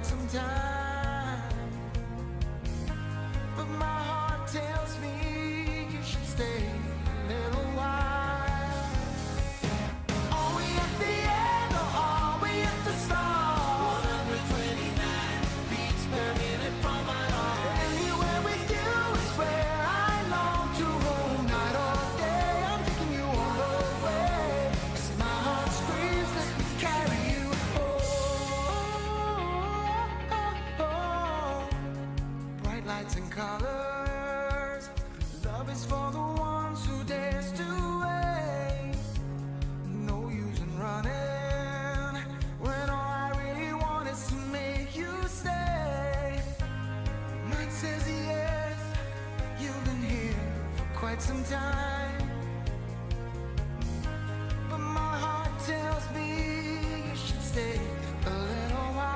quite some time. But my heart tells me you should stay a little while. Are we at the end or are we at the start? 129 beats per minute from my heart. Anywhere with you is where I long to roam. Night or day, I'm taking you all away. 'Cause my heart screams, let me carry you home. Bright lights and colors. Love is for the ones who dares to wait. No use in running when all I really want is to make you stay. Mind says yes, you've been here for quite some time. But my heart tells me you should stay a little while.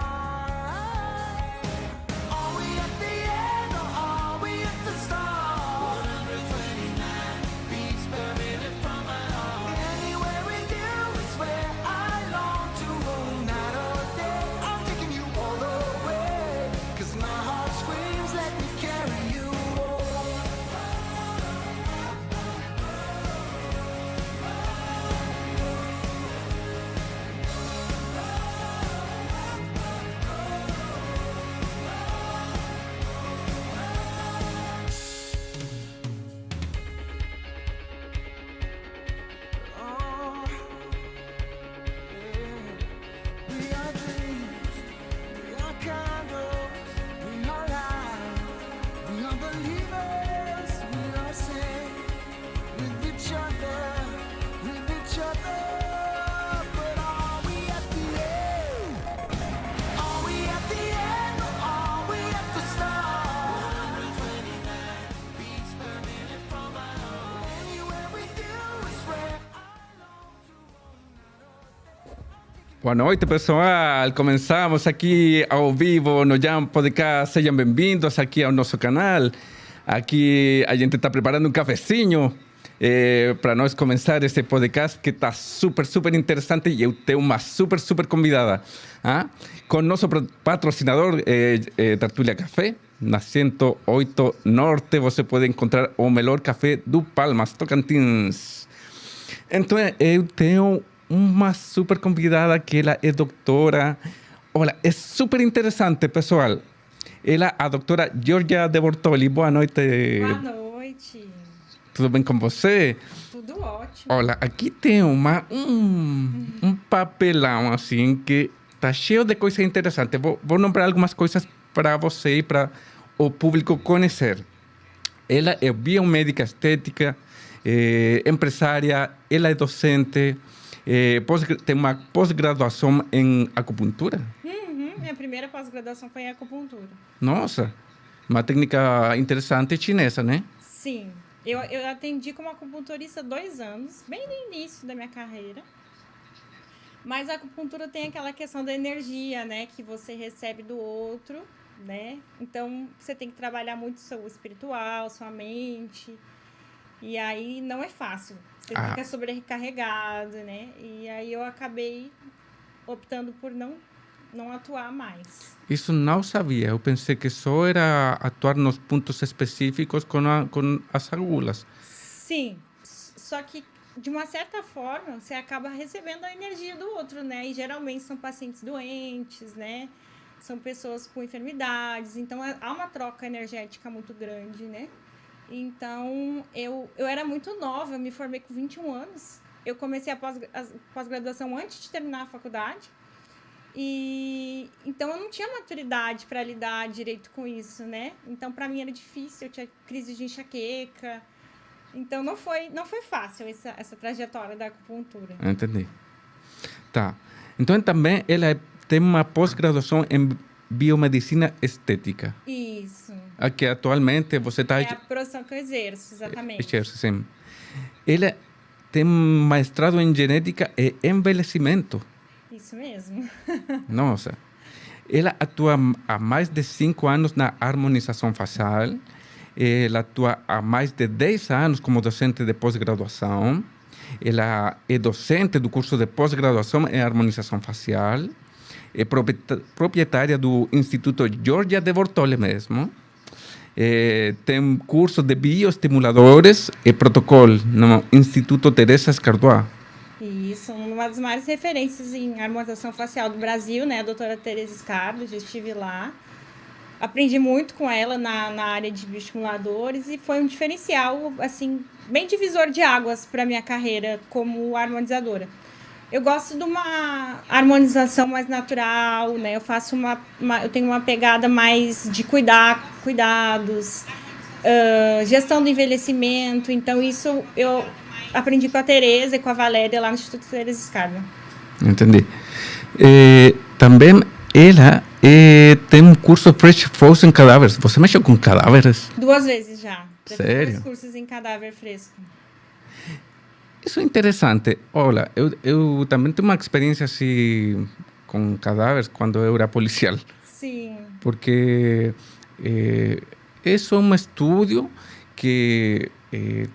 Are we at the end or are we at the start? 129 beats per minute from my heart. Anywhere with you is where I long to roam. Night or day, I'm taking you all the way. 'Cause my heart screams, let me carry you home. Oh, yeah. We are dreams, we are candles, we are light, we are believers, we are safe with each other, with each other. But are we at the end? Are we at the end or are we at the start? 129 beats per minute from my heart. Anywhere with you is where I long to roam. Boa noite, pessoal. Começamos aqui ao vivo no Jam Podcast. Sejam bem-vindos aqui ao nosso canal. Aqui a gente está preparando um cafezinho para nós começar esse podcast que está super interessante e eu tenho uma super convidada. Com nosso patrocinador, Tertulia Café, na 108 Norte, você pode encontrar o melhor café do Palmas, Tocantins. Então, eu tenho uma super convidada que ela é doutora. Olha, é super interessante, pessoal. Ela é a doutora Giorgia De Bortoli. Boa noite. Boa noite. Tudo bem com você? Tudo ótimo. Olha, aqui tem um papelão assim que tá cheio de coisas interessantes. Vou nombrar algumas coisas para você e para o público conhecer. Ela é biomédica estética, empresária, ela é docente, tem uma pós-graduação em acupuntura. Minha primeira pós-graduação foi em acupuntura. Nossa, uma técnica interessante chinesa, né? Sim. Eu atendi como acupunturista 2 anos, bem no início da minha carreira. Mas a acupuntura tem aquela questão da energia, né? Que você recebe do outro, né? Então, você tem que trabalhar muito seu espiritual, sua mente. E aí, não é fácil. Você fica sobrecarregado, né? E aí, eu acabei optando por não atuar mais. Isso não sabia. Eu pensei que só era atuar nos pontos específicos com as agulhas. Sim. Só que, de uma certa forma, você acaba recebendo a energia do outro, né? E geralmente são pacientes doentes, né? São pessoas com enfermidades. Então, há uma troca energética muito grande, né? Então, eu era muito nova. Eu me formei com 21 anos. Eu comecei a pós-graduação antes de terminar a faculdade. E então eu não tinha maturidade para lidar direito com isso, né? Então para mim era difícil, eu tinha crise de enxaqueca. Então não foi fácil essa trajetória da acupuntura. Entendi. Tá. Então também ela tem uma pós-graduação em biomedicina estética. Isso. Aqui atualmente você está... É a profissão que eu exerço, exatamente. Exerce, sim. Ela tem mestrado em genética e envelhecimento. Isso mesmo. Nossa. Ela atua há mais de 5 anos na harmonização facial. Ela atua há mais de 10 anos como docente de pós-graduação. Ela é docente do curso de pós-graduação em harmonização facial. é proprietária do Instituto Georgia de Bortoli mesmo. Tem curso de bioestimuladores e protocolo no Instituto Teresa Escardua. Isso, uma das maiores referências em harmonização facial do Brasil, né? A doutora Teresa Escardo, já estive lá. Aprendi muito com ela na área de bioestimuladores e foi um diferencial, assim, bem divisor de águas para minha carreira como harmonizadora. Eu gosto de uma harmonização mais natural, né? Eu tenho uma pegada mais de cuidados, gestão do envelhecimento. Então, isso eu aprendi com a Tereza e com a Valéria lá no Instituto Teresa Escardo. Entendi. Também ela tem um curso Fresh Frozen Cadáveres. Você mexeu com cadáveres? 2 vezes já. Sério? 2 cursos em cadáver fresco. Isso é interessante. Olha, eu também tenho uma experiência assim com cadáveres quando eu era policial. Sim. Porque é só um estudo que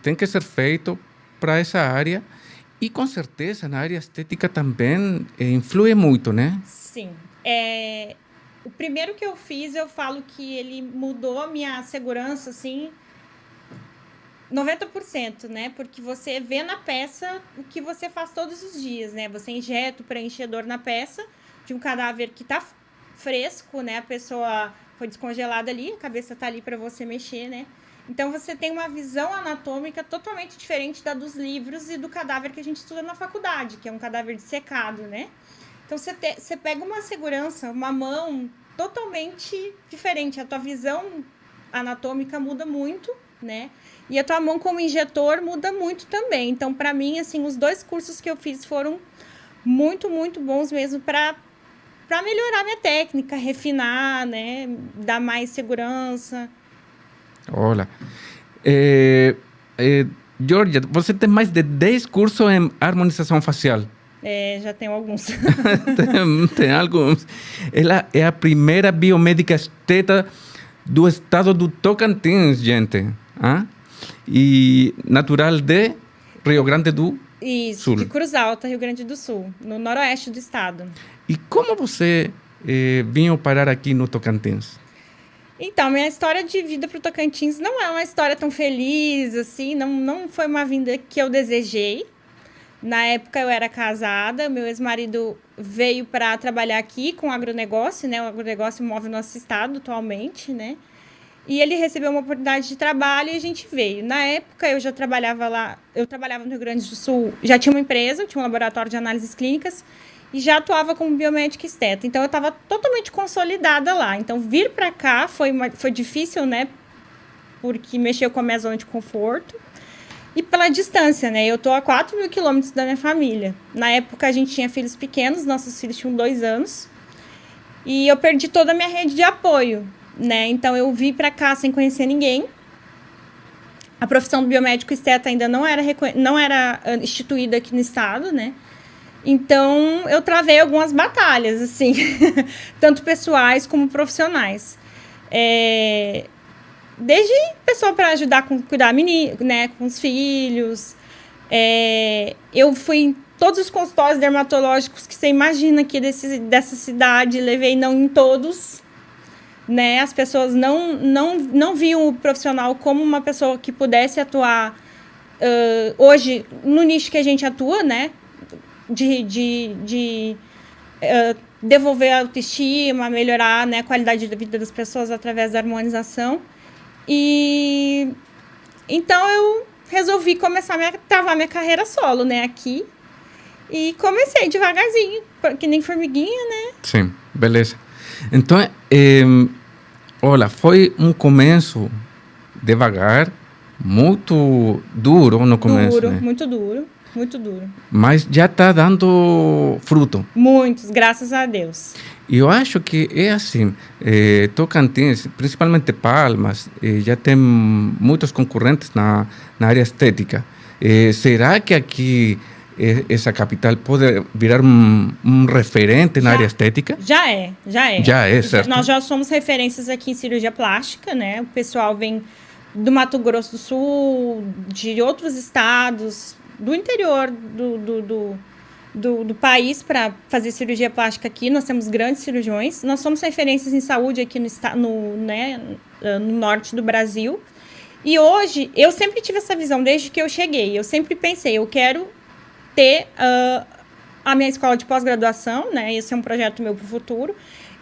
tem que ser feito para essa área e com certeza na área estética também influi muito, né? Sim. O primeiro que eu fiz, eu falo que ele mudou a minha segurança, assim, 90%, né? Porque você vê na peça o que você faz todos os dias, né? Você injeta o preenchedor na peça de um cadáver que tá fresco, né? A pessoa foi descongelada ali, a cabeça tá ali para você mexer, né? Então, você tem uma visão anatômica totalmente diferente da dos livros e do cadáver que a gente estuda na faculdade, que é um cadáver dissecado, né? Então, você pega uma segurança, uma mão totalmente diferente. A tua visão anatômica muda muito, né? E a tua mão como injetor muda muito também. Então, para mim, assim, os 2 cursos que eu fiz foram muito, muito bons mesmo para melhorar minha técnica, refinar, né? Dar mais segurança. Olha, Georgia, você tem mais de 10 cursos em harmonização facial. Já tenho alguns. tem alguns. Ela é a primeira biomédica esteta do estado do Tocantins, gente. E natural de Rio Grande do Isso, Sul. de Cruz Alta, Rio Grande do Sul, no noroeste do estado. E como você veio parar aqui no Tocantins? Então, minha história de vida para o Tocantins não é uma história tão feliz, assim, não foi uma vinda que eu desejei. Na época, eu era casada, meu ex-marido veio para trabalhar aqui com agronegócio, né? O agronegócio move o nosso estado atualmente, né? E ele recebeu uma oportunidade de trabalho e a gente veio. Na época, eu já trabalhava lá, eu trabalhava no Rio Grande do Sul, já tinha uma empresa, tinha um laboratório de análises clínicas, e já atuava como biomédica esteta. Então, eu estava totalmente consolidada lá. Então, vir para cá foi difícil, né? Porque mexeu com a minha zona de conforto. E pela distância, né? Eu estou a 4.000 quilômetros da minha família. Na época, a gente tinha filhos pequenos, nossos filhos tinham 2 anos. E eu perdi toda a minha rede de apoio, né? Então, eu vim para cá sem conhecer ninguém. A profissão do biomédico esteta ainda não era instituída aqui no estado, né? Então, eu travei algumas batalhas, assim, tanto pessoais como profissionais. Desde pessoa para ajudar a cuidar né, com os filhos. Eu fui em todos os consultórios dermatológicos que você imagina aqui dessa cidade, levei não em todos. Né? As pessoas não viam o profissional como uma pessoa que pudesse atuar hoje no nicho que a gente atua, né? De devolver a autoestima, melhorar, né, a qualidade da vida das pessoas através da harmonização. E então eu resolvi começar travar minha carreira solo, né, aqui. E comecei devagarzinho, que nem formiguinha, né? Sim, beleza. Então, olha, foi um começo devagar, muito duro no começo, Duro, né? muito duro. Muito duro. Mas já está dando fruto. Muitos, graças a Deus. E eu acho que é assim, Tocantins, principalmente Palmas, já tem muitos concorrentes na área estética. Será que aqui essa capital pode virar um referente na área estética? Já é. Já é, certo. Nós já somos referências aqui em cirurgia plástica, né? O pessoal vem do Mato Grosso do Sul, de outros estados, do interior do país para fazer cirurgia plástica aqui. Nós temos grandes cirurgiões. Nós somos referências em saúde aqui no norte do Brasil. E hoje, eu sempre tive essa visão desde que eu cheguei. Eu sempre pensei, eu quero ter a minha escola de pós-graduação, né? Esse é um projeto meu para o futuro.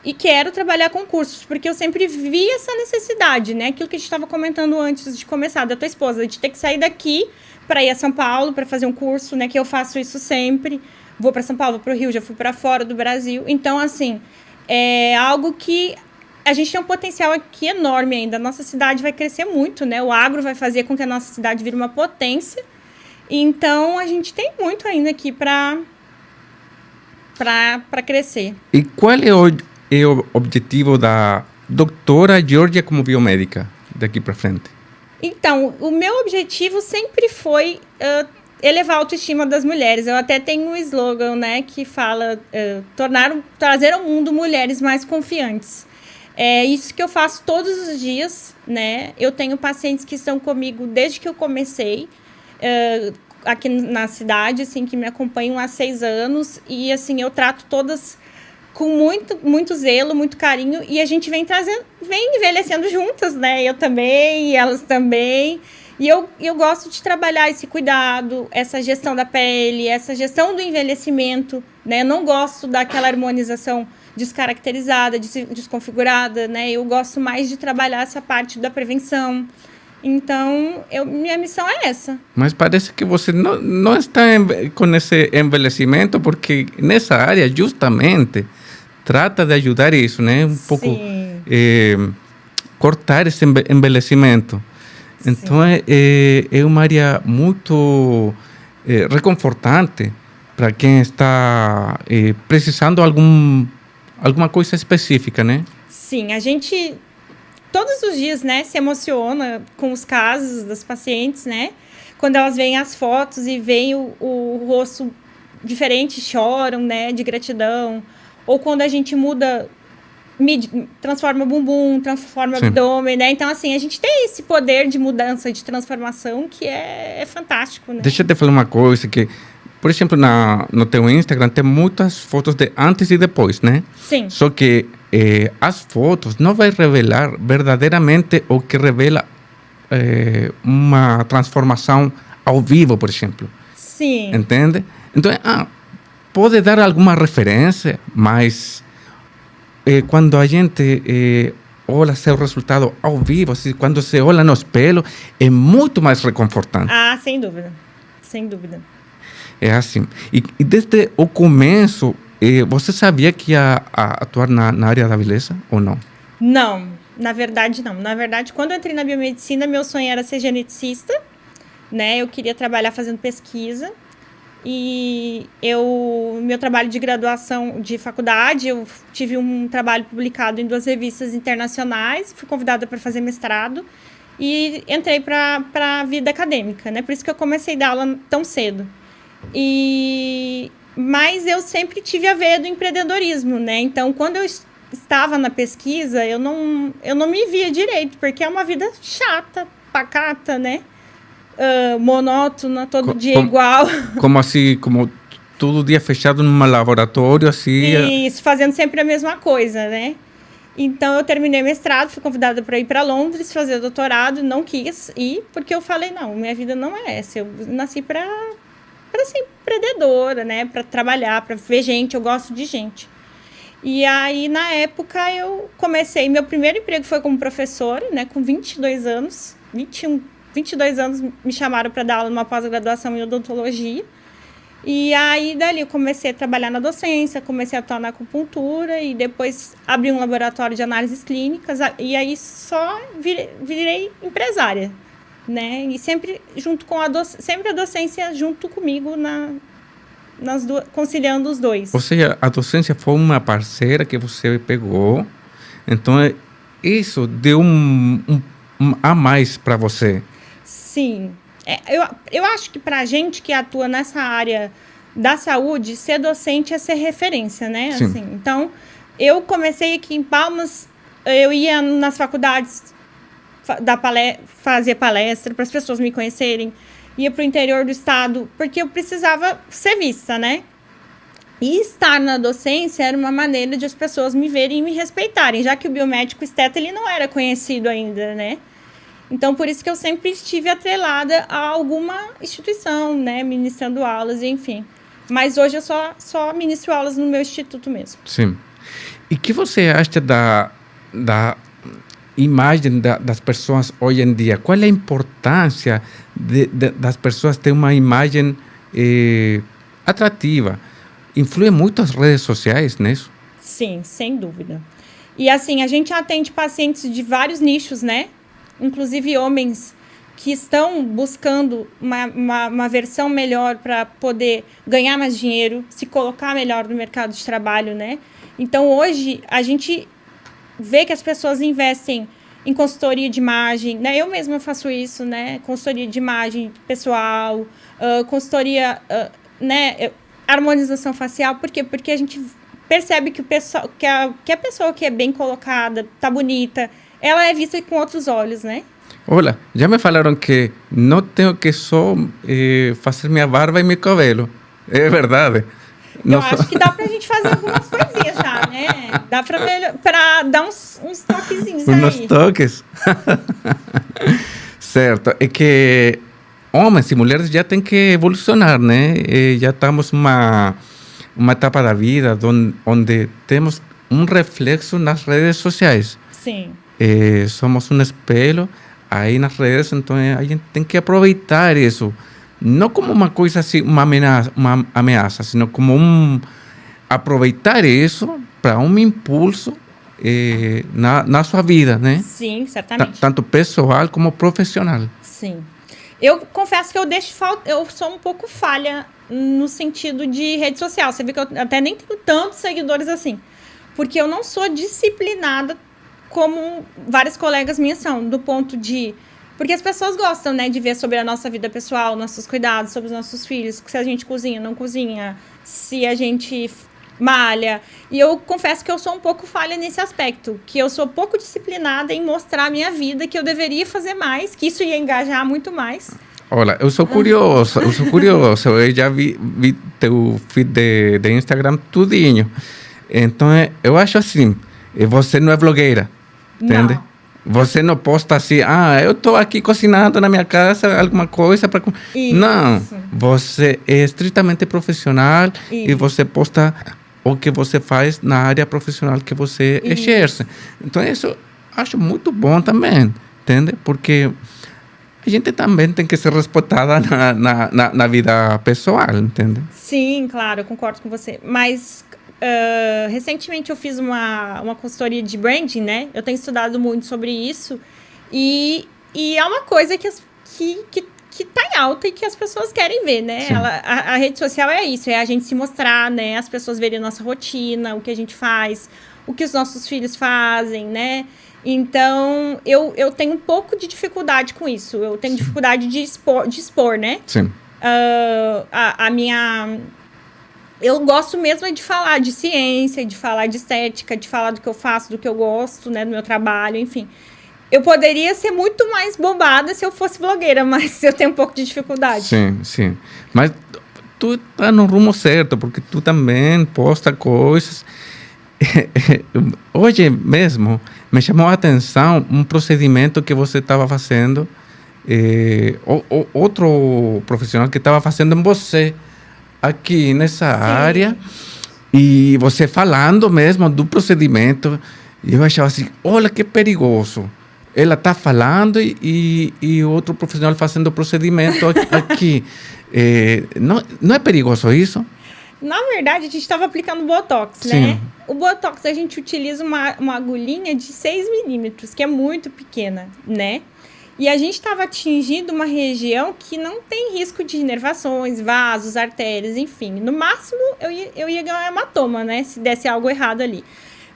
E quero trabalhar com cursos, porque eu sempre vi essa necessidade, né? Aquilo que a gente estava comentando antes de começar, da tua esposa, de ter que sair daqui para ir a São Paulo, para fazer um curso, né? Que eu faço isso sempre. Vou para São Paulo, vou para o Rio, já fui para fora do Brasil. Então, assim, é algo que a gente tem um potencial aqui enorme ainda. A nossa cidade vai crescer muito, né? O agro vai fazer com que a nossa cidade vire uma potência. Então, a gente tem muito ainda aqui para crescer. E qual é o objetivo da doutora Georgia como biomédica daqui para frente? Então, o meu objetivo sempre foi elevar a autoestima das mulheres. Eu até tenho um slogan, né, que fala trazer ao mundo mulheres mais confiantes. É isso que eu faço todos os dias, né? Eu tenho pacientes que estão comigo desde que eu comecei aqui na cidade, assim, que me acompanham há 6 anos. E, assim, eu trato todas com muito zelo, muito carinho. E a gente vem envelhecendo juntas, né? Eu também, e elas também. E eu gosto de trabalhar esse cuidado, essa gestão da pele, essa gestão do envelhecimento, né? Eu não gosto daquela harmonização descaracterizada, desconfigurada, né? Eu gosto mais de trabalhar essa parte da prevenção. Então, minha missão é essa. Mas parece que você não está com esse envelhecimento, porque nessa área, justamente, trata de ajudar isso, né? Um pouco cortar esse envelhecimento. Então, é uma área muito reconfortante para quem está precisando alguma coisa específica, né? Sim, a gente todos os dias, né, se emociona com os casos das pacientes, né? Quando elas veem as fotos e veem o rosto diferente, choram, né, de gratidão. Ou quando a gente transforma o bumbum, transforma o abdômen, né? Então, assim, a gente tem esse poder de mudança, de transformação que é fantástico, né? Deixa eu te falar uma coisa que, por exemplo, no teu Instagram tem muitas fotos de antes e depois, né? Sim. Só que as fotos não vai revelar verdadeiramente o que revela uma transformação ao vivo, por exemplo. Sim. Entende? Então, pode dar alguma referência, mas quando a gente olha seu resultado ao vivo, assim, quando se olha no espelho, é muito mais reconfortante. Ah, sem dúvida. Sem dúvida. É assim. E desde o começo, você sabia que ia atuar na área da beleza ou não? Não, na verdade não. Na verdade, quando eu entrei na biomedicina, meu sonho era ser geneticista, né? Eu queria trabalhar fazendo pesquisa. E meu trabalho de graduação de faculdade, eu tive um trabalho publicado em 2 revistas internacionais, fui convidada para fazer mestrado e entrei para a vida acadêmica, né? Por isso que eu comecei a dar aula tão cedo. Mas eu sempre tive a veia do empreendedorismo, né? Então, quando eu estava na pesquisa, eu não me via direito, porque é uma vida chata, pacata, né? Monótona, todo dia igual. Como assim, como todo dia fechado num laboratório, assim? Isso, fazendo sempre a mesma coisa, né? Então, eu terminei mestrado, fui convidada para ir para Londres fazer doutorado, não quis ir, porque eu falei, não, minha vida não é essa, eu nasci para ser empreendedora, né? Para trabalhar, para ver gente, eu gosto de gente. E aí, na época, eu comecei, meu primeiro emprego foi como professora, né? Com 22 anos, 22 anos me chamaram para dar aula numa pós-graduação em odontologia. E aí, dali, eu comecei a trabalhar na docência, comecei a atuar na acupuntura e depois abri um laboratório de análises clínicas. E aí, só virei empresária, né? E sempre junto com sempre a docência junto comigo, conciliando os dois. Ou seja, a docência foi uma parceira que você pegou, então isso deu um a mais para você. Sim. Eu acho que para a gente que atua nessa área da saúde, ser docente é ser referência, né? Sim. Assim, então, eu comecei aqui em Palmas, eu ia nas faculdades fazer palestra para as pessoas me conhecerem, ia para o interior do estado, porque eu precisava ser vista, né? E estar na docência era uma maneira de as pessoas me verem e me respeitarem, já que o biomédico esteta ele não era conhecido ainda, né? Então, por isso que eu sempre estive atrelada a alguma instituição, né? Ministrando aulas, enfim. Mas hoje eu só ministro aulas no meu instituto mesmo. Sim. E o que você acha da imagem das pessoas hoje em dia? Qual é a importância das pessoas ter uma imagem atrativa? Influi muito as redes sociais nisso? Sim, sem dúvida. E assim, a gente atende pacientes de vários nichos, né? Inclusive homens que estão buscando uma versão melhor para poder ganhar mais dinheiro, se colocar melhor no mercado de trabalho, né? Então, hoje, a gente vê que as pessoas investem em consultoria de imagem, né? Eu mesma faço isso, né? Consultoria de imagem pessoal, consultoria, né? Harmonização facial. Por quê? Porque a gente percebe que, que a pessoa que é bem colocada, tá bonita, ela é vista com outros olhos, né? Olha, já me falaram que não tenho que só fazer minha barba e meu cabelo. É verdade. Eu acho que dá pra gente fazer algumas coisinhas já, né? Dá pra dar uns toquezinhos aí. Uns toques. Certo. É que homens e mulheres já têm que evolucionar, né? Já estamos numa etapa da vida onde temos um reflexo nas redes sociais. Sim. Somos um espelho aí nas redes, então a gente tem que aproveitar isso. Não como uma coisa assim, uma ameaça, sino como aproveitar isso para um impulso na sua vida, né? Sim, certamente. Tanto pessoal como profissional. Sim. Eu confesso que eu sou um pouco falha no sentido de rede social. Você vê que eu até nem tenho tantos seguidores assim. Porque eu não sou disciplinada como vários colegas minhas são, do ponto de... Porque as pessoas gostam, né, de ver sobre a nossa vida pessoal, nossos cuidados, sobre os nossos filhos, se a gente cozinha, não cozinha, se a gente malha. E eu confesso que eu sou um pouco falha nesse aspecto, que eu sou pouco disciplinada em mostrar a minha vida, que eu deveria fazer mais, que isso ia engajar muito mais. Olha, eu sou curioso, eu já vi teu feed de Instagram tudinho. Então, eu acho assim, você não é blogueira, entende? Não. Você não posta assim, eu estou aqui cozinhando na minha casa alguma coisa para... Não, você é estritamente profissional e você posta o que você faz na área profissional que você exerce. Então, isso acho muito bom também, entende? Porque a gente também tem que ser respeitada na vida pessoal, entende? Sim, claro, eu concordo com você. Mas... recentemente eu fiz uma consultoria de branding, né? Eu tenho estudado muito sobre isso e é uma coisa que tá em alta e que as pessoas querem ver, né? A rede social é isso, é a gente se mostrar, né? As pessoas verem a nossa rotina, o que a gente faz, o que os nossos filhos fazem, né? Então, eu tenho um pouco de dificuldade com isso. Eu tenho dificuldade de expor, né? Sim. A minha... Eu gosto mesmo de falar de ciência, de falar de estética, de falar do que eu faço, do que eu gosto, né, do meu trabalho, enfim. Eu poderia ser muito mais bombada se eu fosse blogueira, mas eu tenho um pouco de dificuldade. Sim, sim. Mas tu tá no rumo certo, porque tu também posta coisas. Hoje mesmo me chamou a atenção um procedimento que você estava fazendo, outro profissional que estava fazendo em você, aqui nessa área, e você falando mesmo do procedimento, eu achava assim, olha que perigoso. Ela está falando e outro profissional fazendo o procedimento aqui. Não é perigoso isso? Na verdade, a gente estava aplicando Botox, né? O Botox, a gente utiliza uma agulhinha de 6 milímetros, que é muito pequena, né? E a gente estava atingindo uma região que não tem risco de inervações, vasos, artérias, enfim. No máximo, eu ia ganhar hematoma, né? Se desse algo errado ali.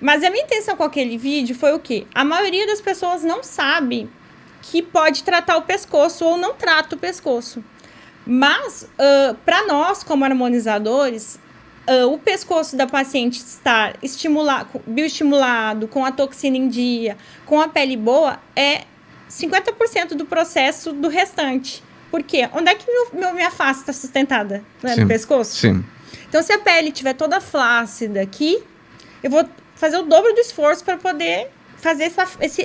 Mas a minha intenção com aquele vídeo foi o quê? A maioria das pessoas não sabe que pode tratar o pescoço ou não trata o pescoço. Mas, para nós, como harmonizadores, o pescoço da paciente estar bioestimulado, com a toxina em dia, com a pele boa, é 50% do processo do restante. Por quê? Onde é que minha face está sustentada? Né? No pescoço? Sim. Então, se a pele estiver toda flácida aqui, eu vou fazer o dobro do esforço para poder fazer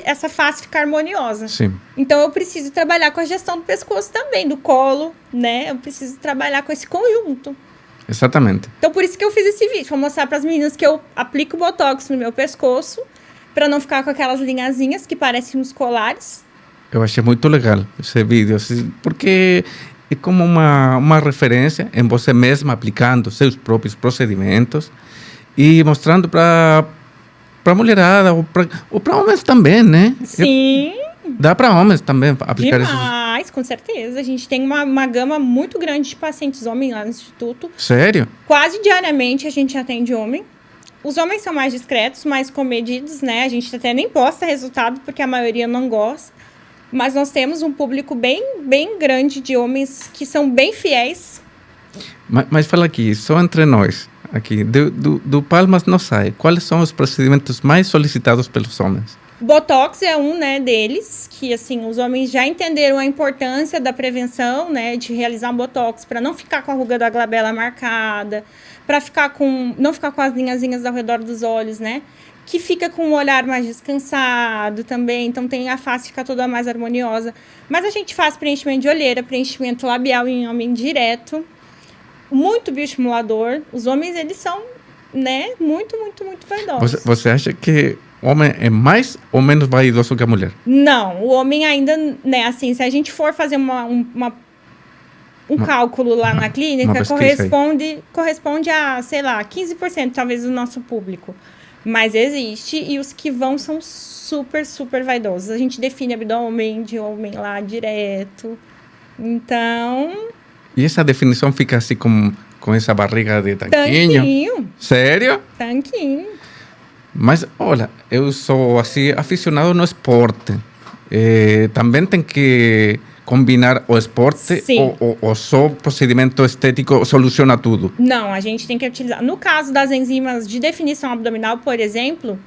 essa face ficar harmoniosa. Sim. Então, eu preciso trabalhar com a gestão do pescoço também, do colo, né? Eu preciso trabalhar com esse conjunto. Exatamente. Então, por isso que eu fiz esse vídeo, para mostrar para as meninas que eu aplico Botox no meu pescoço, para não ficar com aquelas linhazinhas que parecem uns colares. Eu achei muito legal esse vídeo, assim, porque é como uma referência em você mesma aplicando seus próprios procedimentos e mostrando para mulherada ou para homens também, né? Sim, Dá para homens também aplicar esses... demais, com certeza. A gente tem uma gama muito grande de pacientes homens lá no Instituto. Sério? Quase diariamente a gente atende homem. Os homens são mais discretos, mais comedidos, né? A gente até nem posta resultado porque a maioria não gosta. Mas nós temos um público bem grande de homens que são bem fiéis. Mas fala aqui, só entre nós, aqui, do Palmas não sai. Quais são os procedimentos mais solicitados pelos homens? Botox é um, né, deles, que assim, os homens já entenderam a importância da prevenção, né, de realizar um botox para não ficar com a ruga da glabela marcada, para não ficar com as linhazinhas ao redor dos olhos, né? Que fica com o olhar mais descansado também, então tem a face fica toda mais harmoniosa. Mas a gente faz preenchimento de olheira, preenchimento labial em homem direto, muito bioestimulador. Os homens, eles são, né, muito vaidosos. Você acha que o homem é mais ou menos vaidoso que a mulher? Não, o homem ainda, né, assim, se a gente for fazer um cálculo lá na clínica, corresponde a, sei lá, 15% talvez do nosso público. Mas existe, e os que vão são super vaidosos. A gente define abdômen de homem lá direto. Então... E essa definição fica assim com essa barriga de tanquinho? Tanquinho. Sério? Tanquinho. Mas, olha, eu sou assim, aficionado no esporte. Também tem que combinar o esporte ou só procedimento estético soluciona tudo? Não, a gente tem que utilizar... No caso das enzimas de definição abdominal, por exemplo,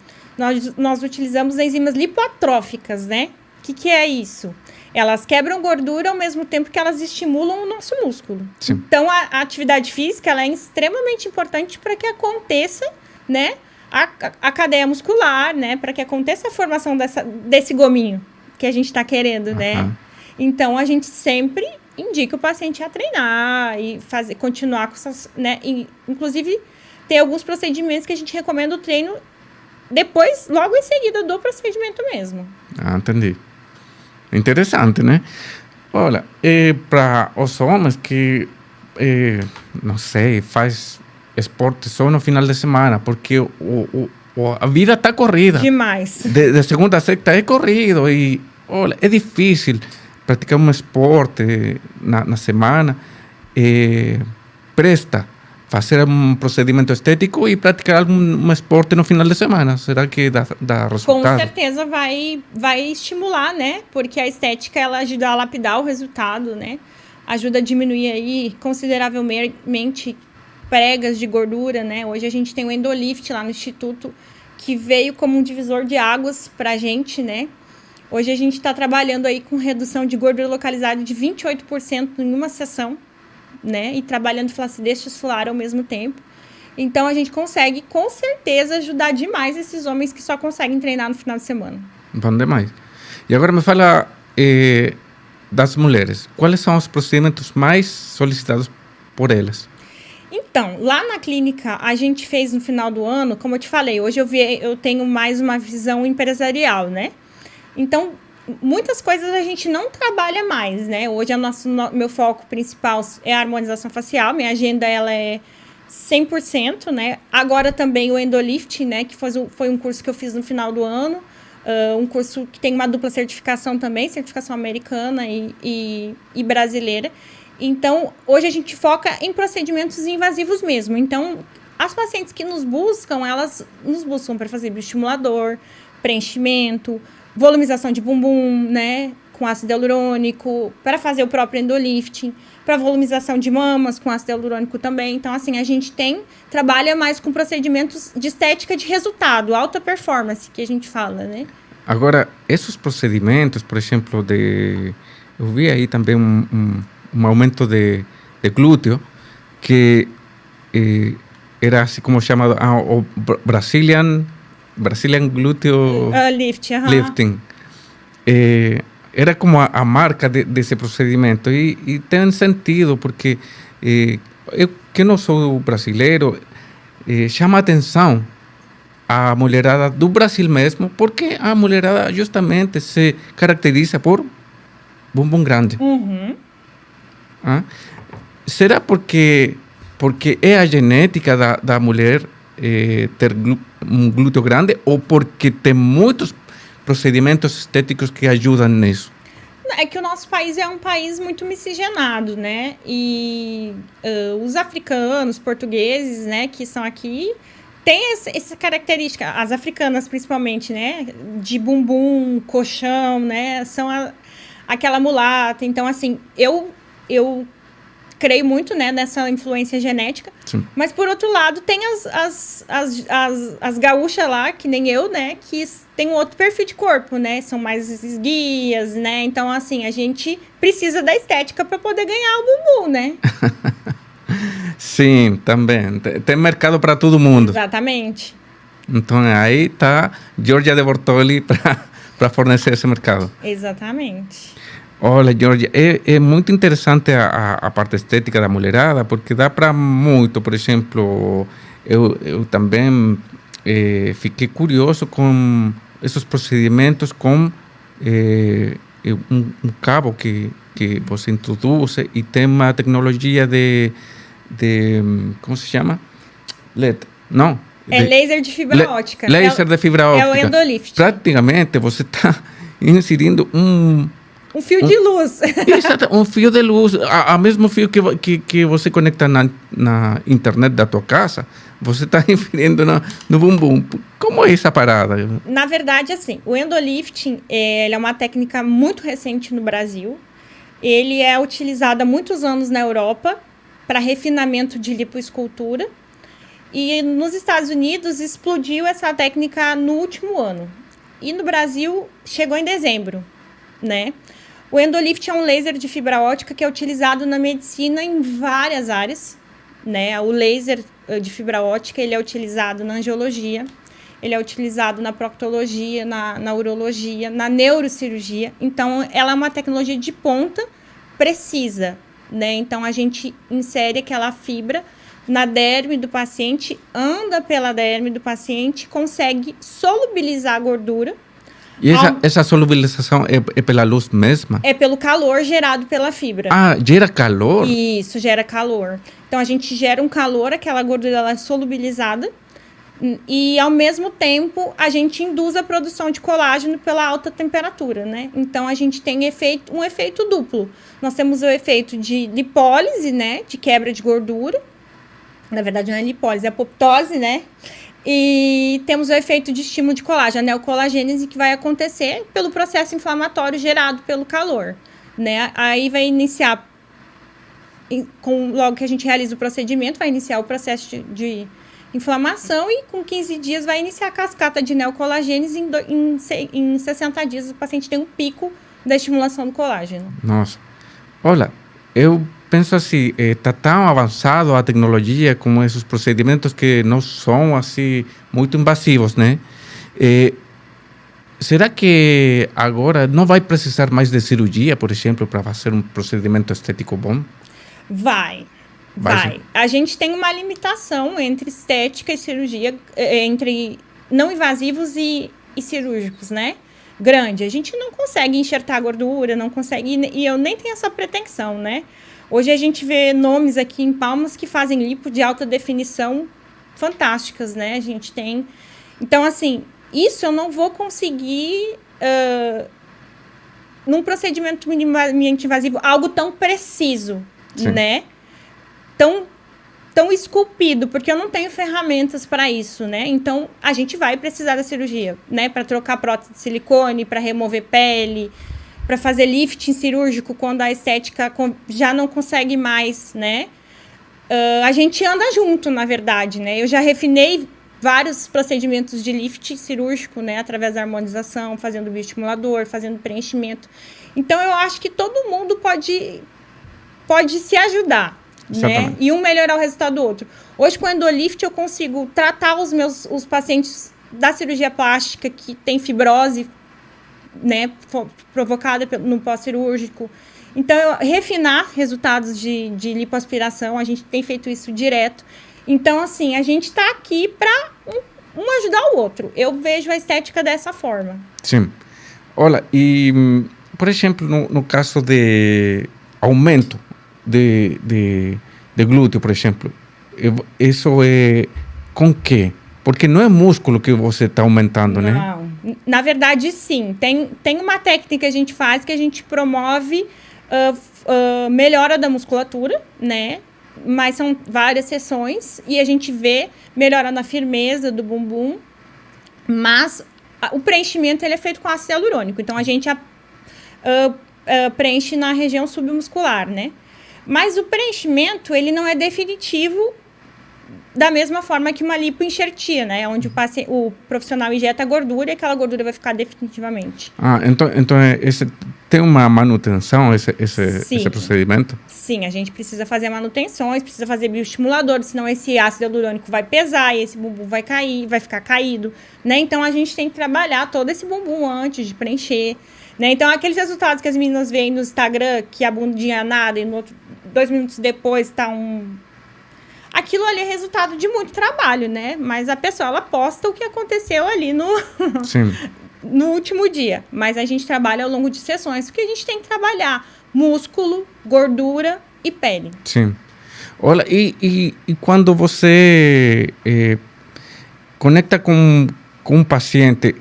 nós utilizamos enzimas lipotróficas, né? O que é isso? Elas quebram gordura ao mesmo tempo que elas estimulam o nosso músculo. Sim. Então, a atividade física ela é extremamente importante para que aconteça, né, a cadeia muscular, né? Para que aconteça a formação desse gominho que a gente está querendo, né? Então, a gente sempre indica o paciente a treinar e continuar com essas, né? Inclusive, tem alguns procedimentos que a gente recomenda o treino depois, logo em seguida do procedimento mesmo. Ah, entendi. Interessante, né? Olha, para os homens que, não sei, faz esporte só no final de semana, porque a vida está corrida. Demais. De segunda a sexta é corrido e, olha, é difícil praticar um esporte na semana, presta fazer um procedimento estético e praticar um esporte no final de semana. Será que dá resultado? Com certeza vai estimular, né? Porque a estética, ela ajuda a lapidar o resultado, né? Ajuda a diminuir aí consideravelmente pregas de gordura, né? Hoje a gente tem o Endolift lá no Instituto, que veio como um divisor de águas pra gente, né? Hoje a gente está trabalhando aí com redução de gordura localizada de 28% em uma sessão, né? E trabalhando flacidez tissular ao mesmo tempo. Então, a gente consegue, com certeza, ajudar demais esses homens que só conseguem treinar no final de semana. Bom demais. E agora me fala das mulheres. Quais são os procedimentos mais solicitados por elas? Então, lá na clínica, a gente fez no final do ano, como eu te falei, hoje eu tenho mais uma visão empresarial, né? Então, muitas coisas a gente não trabalha mais, né? Hoje, meu foco principal é a harmonização facial. Minha agenda, ela é 100%, né? Agora também o Endolift, né? Que foi um curso que eu fiz no final do ano. Um curso que tem uma dupla certificação também, certificação americana e brasileira. Então, hoje a gente foca em procedimentos invasivos mesmo. Então, as pacientes que nos buscam, elas nos buscam para fazer bioestimulador, preenchimento, volumização de bumbum, né, com ácido hialurônico, para fazer o próprio endolifting, para volumização de mamas com ácido hialurônico também. Então, assim, a gente trabalha mais com procedimentos de estética de resultado, alta performance, que a gente fala, né? Agora, esses procedimentos, por exemplo, eu vi aí também um aumento de glúteo, que era assim como chamado o Brazilian Glúteo Lifting. Era como a marca desse procedimento e tem sentido porque eu que não sou brasileiro, chama atenção a mulherada do Brasil mesmo, porque a mulherada justamente se caracteriza por bumbum grande. Ah? Será porque é a genética da mulher ter um glúteo grande ou porque tem muitos procedimentos estéticos que ajudam nisso? É que o nosso país é um país muito miscigenado, né? E os africanos, portugueses, né, que são aqui, têm essa característica, as africanas principalmente, né, de bumbum, colchão, né, são aquela mulata. Então, assim, eu creio muito, né, nessa influência genética. Sim. Mas, por outro lado, tem as gaúchas lá, que nem eu, né, que tem um outro perfil de corpo, né? São mais esguias, né? Então, assim, a gente precisa da estética para poder ganhar o bumbum, né? Sim, também. Tem mercado para todo mundo. Exatamente. Então, aí está Giorgia de Bortoli para fornecer esse mercado. Exatamente. Olha, Giorgia, é muito interessante a parte estética da mulherada, porque dá para muito. Por exemplo, eu também fiquei curioso com esses procedimentos com um cabo que você introduz e tem uma tecnologia de como se chama? LED. Não. Laser de fibra ótica. Laser de fibra ótica. É o Endolift. Praticamente você está inserindo um fio de luz. Exato, um fio de luz. A mesmo fio que você conecta na internet da tua casa, você está inferindo no bumbum. Como é essa parada? Na verdade, assim, o endolifting ele é uma técnica muito recente no Brasil. Ele é utilizado há muitos anos na Europa para refinamento de lipoescultura. E nos Estados Unidos explodiu essa técnica no último ano. E no Brasil chegou em dezembro, né? O endolift é um laser de fibra ótica que é utilizado na medicina em várias áreas, né? O laser de fibra ótica ele é utilizado na angiologia, ele é utilizado na proctologia, na urologia, na neurocirurgia. Então, ela é uma tecnologia de ponta precisa, né? Então, a gente insere aquela fibra na derme do paciente, anda pela derme do paciente, consegue solubilizar a gordura. E essa solubilização é pela luz mesma? É pelo calor gerado pela fibra. Ah, gera calor? Isso, gera calor. Então, a gente gera um calor, aquela gordura ela é solubilizada e, ao mesmo tempo, a gente induz a produção de colágeno pela alta temperatura, né? Então, a gente tem um efeito duplo. Nós temos o efeito de lipólise, né? De quebra de gordura. Na verdade, não é lipólise, é apoptose, né? E temos o efeito de estímulo de colágeno, a neocolagênese, que vai acontecer pelo processo inflamatório gerado pelo calor, né? Aí vai iniciar, logo que a gente realiza o procedimento, vai iniciar o processo de inflamação e com 15 dias vai iniciar a cascata de neocolagênese. Em 60 dias o paciente tem um pico da estimulação do colágeno. Nossa. Olha, eu penso assim, está tão avançado a tecnologia com esses procedimentos que não são assim muito invasivos, né? Será que agora não vai precisar mais de cirurgia, por exemplo, para fazer um procedimento estético bom? Vai. A gente tem uma limitação entre estética e cirurgia, entre não invasivos e cirúrgicos, né? Grande. A gente não consegue enxertar a gordura, não consegue, e eu nem tenho essa pretensão, né? Hoje a gente vê nomes aqui em Palmas que fazem lipo de alta definição fantásticas, né? A gente tem... Então, assim, isso eu não vou conseguir num procedimento minimamente invasivo, algo tão preciso, Sim. né? Tão esculpido, porque eu não tenho ferramentas para isso, né? Então, a gente vai precisar da cirurgia, né? Para trocar prótese de silicone, para remover pele, para fazer lifting cirúrgico quando a estética já não consegue mais, né? A gente anda junto, na verdade, né? Eu já refinei vários procedimentos de lift cirúrgico, né? Através da harmonização, fazendo bioestimulador, fazendo preenchimento. Então, eu acho que todo mundo pode se ajudar, né? Exatamente. E um melhorar o resultado do outro. Hoje, com o Endolift, eu consigo tratar os pacientes da cirurgia plástica que tem fibrose, né, provocada no pós-cirúrgico. Então, refinar resultados de lipoaspiração, a gente tem feito isso direto. Então, assim, a gente está aqui para um ajudar o outro. Eu vejo a estética dessa forma. Sim. Olha, e, por exemplo, no caso de aumento de glúteo, por exemplo, isso é com quê? Porque não é músculo que você está aumentando, né? Não. Na verdade, sim. Tem uma técnica que a gente faz que a gente promove melhora da musculatura, né? Mas são várias sessões e a gente vê melhora na firmeza do bumbum, mas o preenchimento ele é feito com ácido hialurônico. Então, a gente preenche na região submuscular, né? Mas o preenchimento, ele não é definitivo da mesma forma que uma lipoenxertia, né? Onde o profissional injeta gordura e aquela gordura vai ficar definitivamente. Então tem uma manutenção, esse procedimento? Sim, a gente precisa fazer manutenções, precisa fazer bioestimuladores, senão esse ácido hialurônico vai pesar e esse bumbum vai cair, vai ficar caído, né? Então, a gente tem que trabalhar todo esse bumbum antes de preencher, né? Então, aqueles resultados que as meninas veem no Instagram, que a bundinha nada e 2 minutos depois tá Aquilo ali é resultado de muito trabalho, né? Mas a pessoa, ela posta o que aconteceu ali Sim. no último dia. Mas a gente trabalha ao longo de sessões, porque a gente tem que trabalhar músculo, gordura e pele. Sim. Olha, e quando você conecta com um paciente,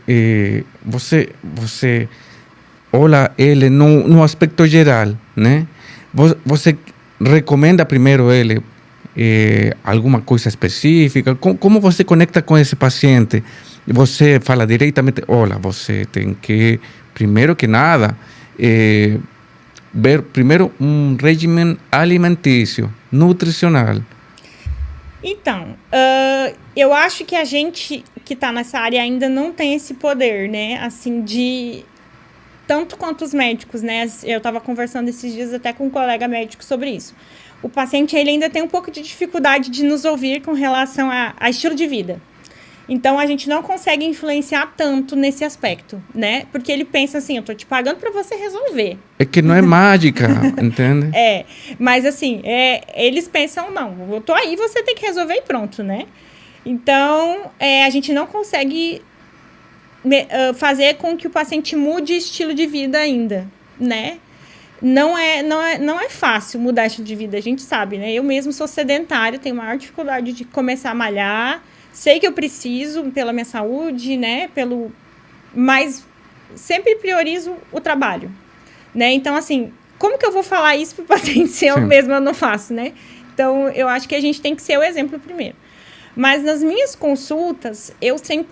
você olha ele no aspecto geral, né? Você recomenda primeiro ele alguma coisa específica? Como você conecta com esse paciente? Você fala diretamente, olha, você tem que, primeiro que nada, ver primeiro um regime alimentício, nutricional. Então, eu acho que a gente que está nessa área ainda não tem esse poder, né? Assim, tanto quanto os médicos, né? Eu estava conversando esses dias até com um colega médico sobre isso. O paciente, ele ainda tem um pouco de dificuldade de nos ouvir com relação a estilo de vida. Então, a gente não consegue influenciar tanto nesse aspecto, né? Porque ele pensa assim, eu tô te pagando para você resolver. É que não é mágica, entende? Mas assim, eles pensam, não, eu tô aí, você tem que resolver e pronto, né? Então, a gente não consegue fazer com que o paciente mude estilo de vida ainda, né? Não é fácil mudar estilo de vida, a gente sabe, né? Eu mesmo sou sedentária, tenho maior dificuldade de começar a malhar. Sei que eu preciso pela minha saúde, né? Mas sempre priorizo o trabalho, né? Então, assim, como que eu vou falar isso pro paciente se eu mesma não faço, né? Então, eu acho que a gente tem que ser o exemplo primeiro. Mas nas minhas consultas, eu tenho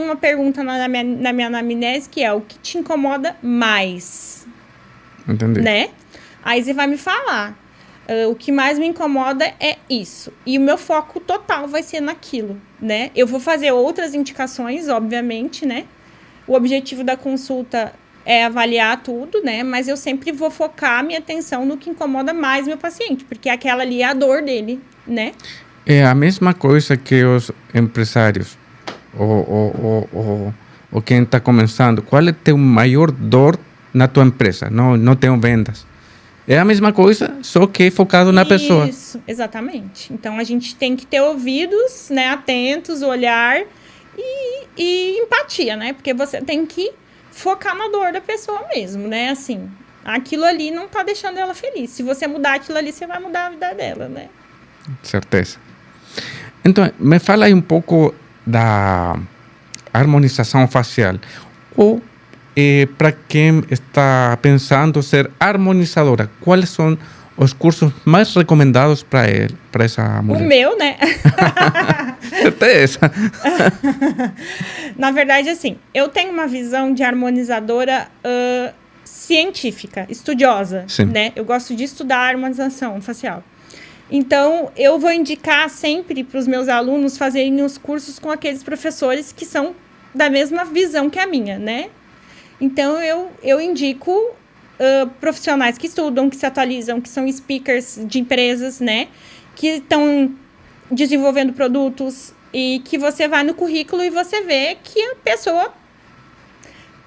uma pergunta na minha anamnese que é: o que te incomoda mais? Entendi. Né? Aí você vai me falar. O que mais me incomoda é isso. E o meu foco total vai ser naquilo, né? Eu vou fazer outras indicações, obviamente, né? O objetivo da consulta é avaliar tudo, né? Mas eu sempre vou focar minha atenção no que incomoda mais meu paciente, porque aquela ali é a dor dele, né? É a mesma coisa que os empresários ou quem está começando. Qual é o teu maior dor na tua empresa? Não tenho vendas. É a mesma coisa, só que focado na pessoa. Isso, exatamente. Então, a gente tem que ter ouvidos, né, atentos, olhar e empatia, né? Porque você tem que focar na dor da pessoa mesmo, né? Assim, aquilo ali não tá deixando ela feliz. Se você mudar aquilo ali, você vai mudar a vida dela, né? Certeza. Então, me fala aí um pouco da harmonização facial. Ou para quem está pensando ser harmonizadora, quais são os cursos mais recomendados para essa mulher? O meu, né? Certeza. Na verdade, assim, eu tenho uma visão de harmonizadora científica, estudiosa, Sim. né? Eu gosto de estudar a harmonização facial. Então, eu vou indicar sempre para os meus alunos fazerem os cursos com aqueles professores que são da mesma visão que a minha, né? Então, eu indico profissionais que estudam, que se atualizam, que são speakers de empresas, né? Que estão desenvolvendo produtos e que você vai no currículo e você vê que a pessoa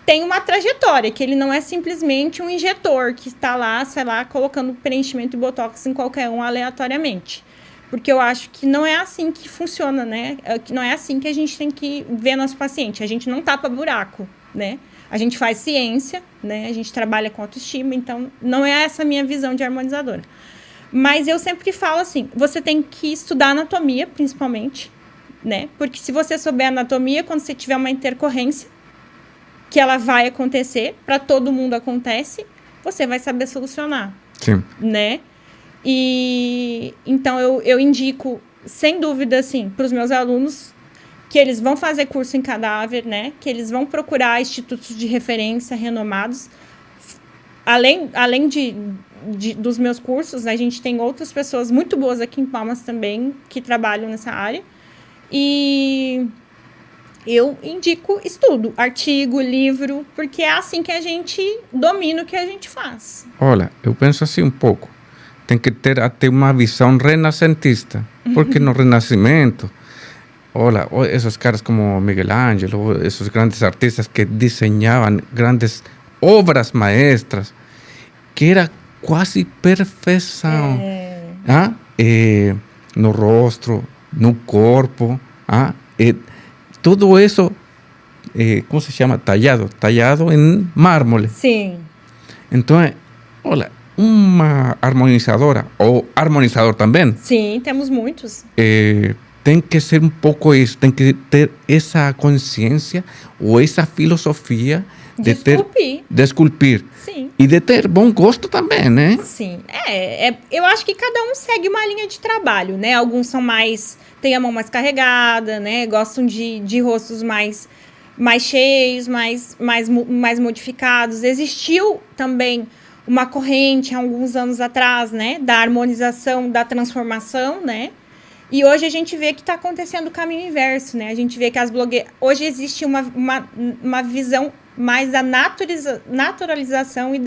tem uma trajetória, que ele não é simplesmente um injetor que está lá, sei lá, colocando preenchimento e botox em qualquer um aleatoriamente. Porque eu acho que não é assim que funciona, né? Que não é assim que a gente tem que ver nosso paciente. A gente não tapa buraco, né? A gente faz ciência, né? A gente trabalha com autoestima, então não é essa a minha visão de harmonizadora. Mas eu sempre falo assim, você tem que estudar anatomia, principalmente, né? Porque se você souber anatomia, quando você tiver uma intercorrência, que ela vai acontecer, para todo mundo acontece, você vai saber solucionar. Sim. Né? E então eu indico, sem dúvida, assim, para os meus alunos, que eles vão fazer curso em cadáver, né? Que eles vão procurar institutos de referência renomados. Além dos meus cursos, a gente tem outras pessoas muito boas aqui em Palmas também, que trabalham nessa área. E eu indico estudo, artigo, livro, porque é assim que a gente domina o que a gente faz. Olha, eu penso assim um pouco. Tem que ter até uma visão renascentista. Porque no Renascimento, olha, esses caras como Miguel Ángel, esses grandes artistas que desenhavam grandes obras maestras, que era quase perfeição. No rosto, no corpo, tudo isso, como se chama? Tallado em mármore. Sim. Então, olha, uma harmonizadora, ou harmonizador também. Sim, temos muitos. Tem que ser um pouco isso, tem que ter essa consciência ou essa filosofia de esculpir. Sim. E de ter bom gosto também, né? Sim. Eu acho que cada um segue uma linha de trabalho, né? Alguns são têm a mão mais carregada, né? Gostam de rostos mais cheios, mais modificados. Existiu também uma corrente há alguns anos atrás, né? Da harmonização, da transformação, né? E hoje a gente vê que está acontecendo o caminho inverso, né? A gente vê que as blogueiras... Hoje existe uma visão mais da naturalização e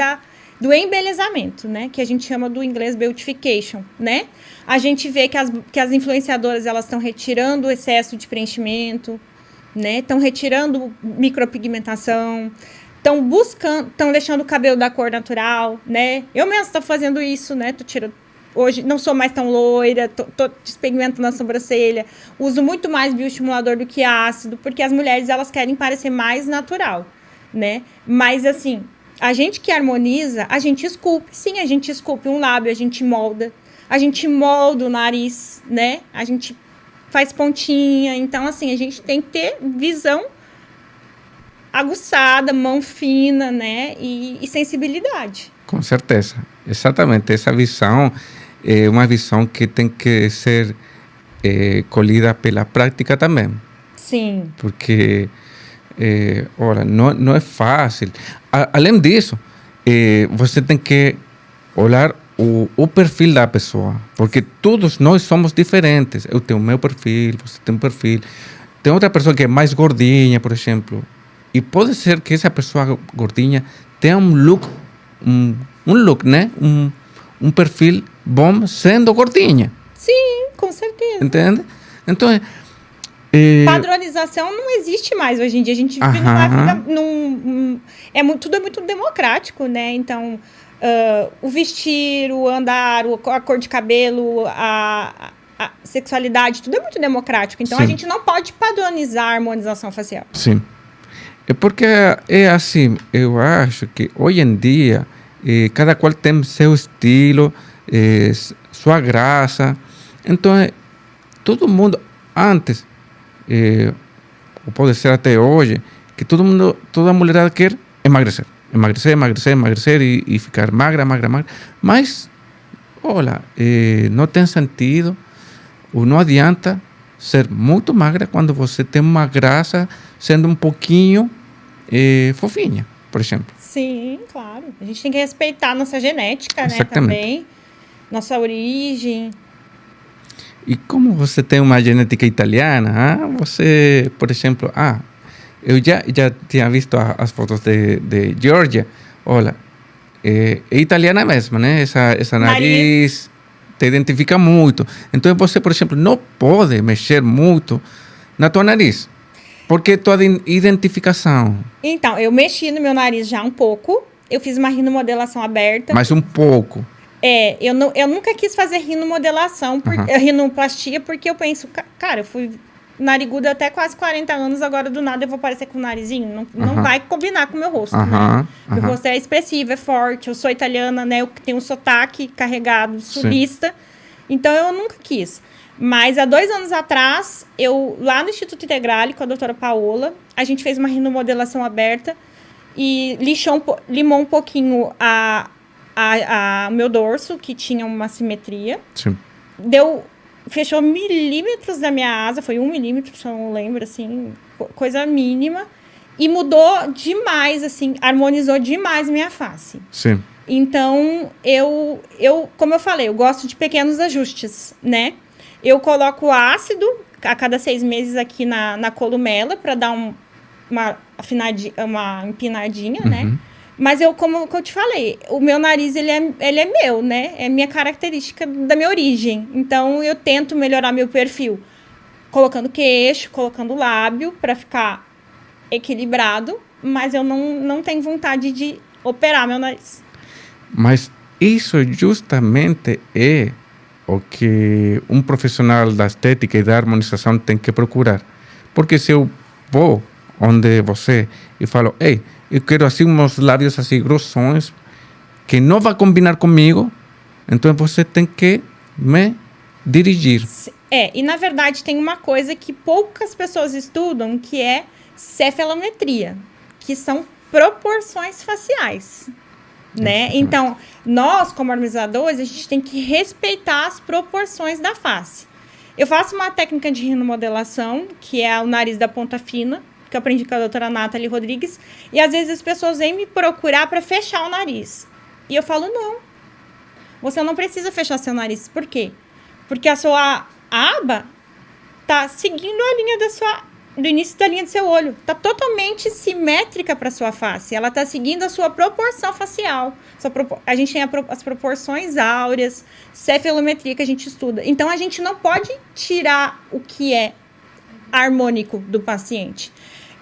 do embelezamento, né? Que a gente chama do inglês beautification, né? A gente vê que as influenciadoras, elas estão retirando o excesso de preenchimento, né? Estão retirando micropigmentação, estão deixando o cabelo da cor natural, né? Eu mesma estou fazendo isso, né? Hoje não sou mais tão loira, tô despigmentando a sobrancelha, uso muito mais bioestimulador do que ácido, porque as mulheres, elas querem parecer mais natural, né? Mas, assim, a gente que harmoniza, a gente esculpe. Sim, a gente esculpe um lábio, a gente molda o nariz, né? A gente faz pontinha. Então, assim, a gente tem que ter visão aguçada, mão fina, né? E sensibilidade. Com certeza. Exatamente. Essa visão é uma visão que tem que ser colhida pela prática também. Sim. Porque, olha, não é fácil. Além disso, você tem que olhar o perfil da pessoa. Porque todos nós somos diferentes. Eu tenho o meu perfil, você tem um perfil. Tem outra pessoa que é mais gordinha, por exemplo. E pode ser que essa pessoa gordinha tenha um look, né? Um perfil bom sendo gordinha. Sim, com certeza. Entende? Então, padronização não existe mais hoje em dia. A gente vive tudo é muito democrático, né? Então, o vestir, o andar, a cor de cabelo, a sexualidade, tudo é muito democrático. Então, Sim. A gente não pode padronizar a harmonização facial. Sim. É porque é assim, eu acho que hoje em dia cada qual tem seu estilo, sua graça. Então, todo mundo, antes, ou pode ser até hoje, que toda mulherada quer emagrecer e ficar magra. Mas, olha, não tem sentido, ou não adianta ser muito magra quando você tem uma graça sendo um pouquinho fofinha, por exemplo. Sim, claro. A gente tem que respeitar nossa genética, né, Exatamente. também. Nossa origem. E como você tem uma genética italiana, você, por exemplo, eu já tinha visto as fotos de Georgia. Olha, é italiana mesmo, né? Essa Nariz. nariz te identifica muito. Então você, por exemplo, não pode mexer muito na tua nariz, porque é tua identificação. Então, eu mexi no meu nariz já um pouco. Eu fiz uma rinomodelação aberta. Mas um pouco. Eu nunca quis fazer rinomodelação, rinoplastia, porque eu penso, cara, eu fui nariguda até quase 40 anos, agora do nada eu vou parecer com o narizinho. Não vai combinar com o meu rosto, né? Meu rosto é expressivo, é forte, eu sou italiana, né? Eu tenho um sotaque carregado, sulista. Então, eu nunca quis. Mas, há 2 anos atrás, lá no Instituto Integrale, com a doutora Paola, a gente fez uma rinomodelação aberta e limou um pouquinho o meu dorso, que tinha uma simetria. Sim. Fechou milímetros da minha asa, foi 1 milímetro, se eu não lembro, assim, coisa mínima. E mudou demais, assim, harmonizou demais minha face. Sim. Então, como eu falei, eu gosto de pequenos ajustes, né? Eu coloco ácido a cada 6 meses aqui na columela para dar uma empinadinha, né? Mas como eu te falei, o meu nariz, ele é meu, né? É minha característica da minha origem. Então, eu tento melhorar meu perfil colocando queixo, colocando lábio para ficar equilibrado, mas eu não tenho vontade de operar meu nariz. Mas isso justamente é o que um profissional da estética e da harmonização tem que procurar. Porque se eu vou onde você e falo, ei, eu quero assim uns lábios assim grossões que não vai combinar comigo, então você tem que me dirigir. E na verdade tem uma coisa que poucas pessoas estudam, que é cefalometria, que são proporções faciais, né? Então, nós, como harmonizadores, a gente tem que respeitar as proporções da face. Eu faço uma técnica de rinomodelação, que é o nariz da ponta fina, que eu aprendi com a doutora Nathalie Rodrigues, e às vezes as pessoas vêm me procurar para fechar o nariz. E eu falo, não, você não precisa fechar seu nariz. Por quê? Porque a sua aba tá seguindo a linha do início da linha do seu olho. Tá totalmente simétrica para sua face. Ela tá seguindo a sua proporção facial. A gente tem as proporções áureas, cefalometria que a gente estuda. Então, a gente não pode tirar o que é harmônico do paciente.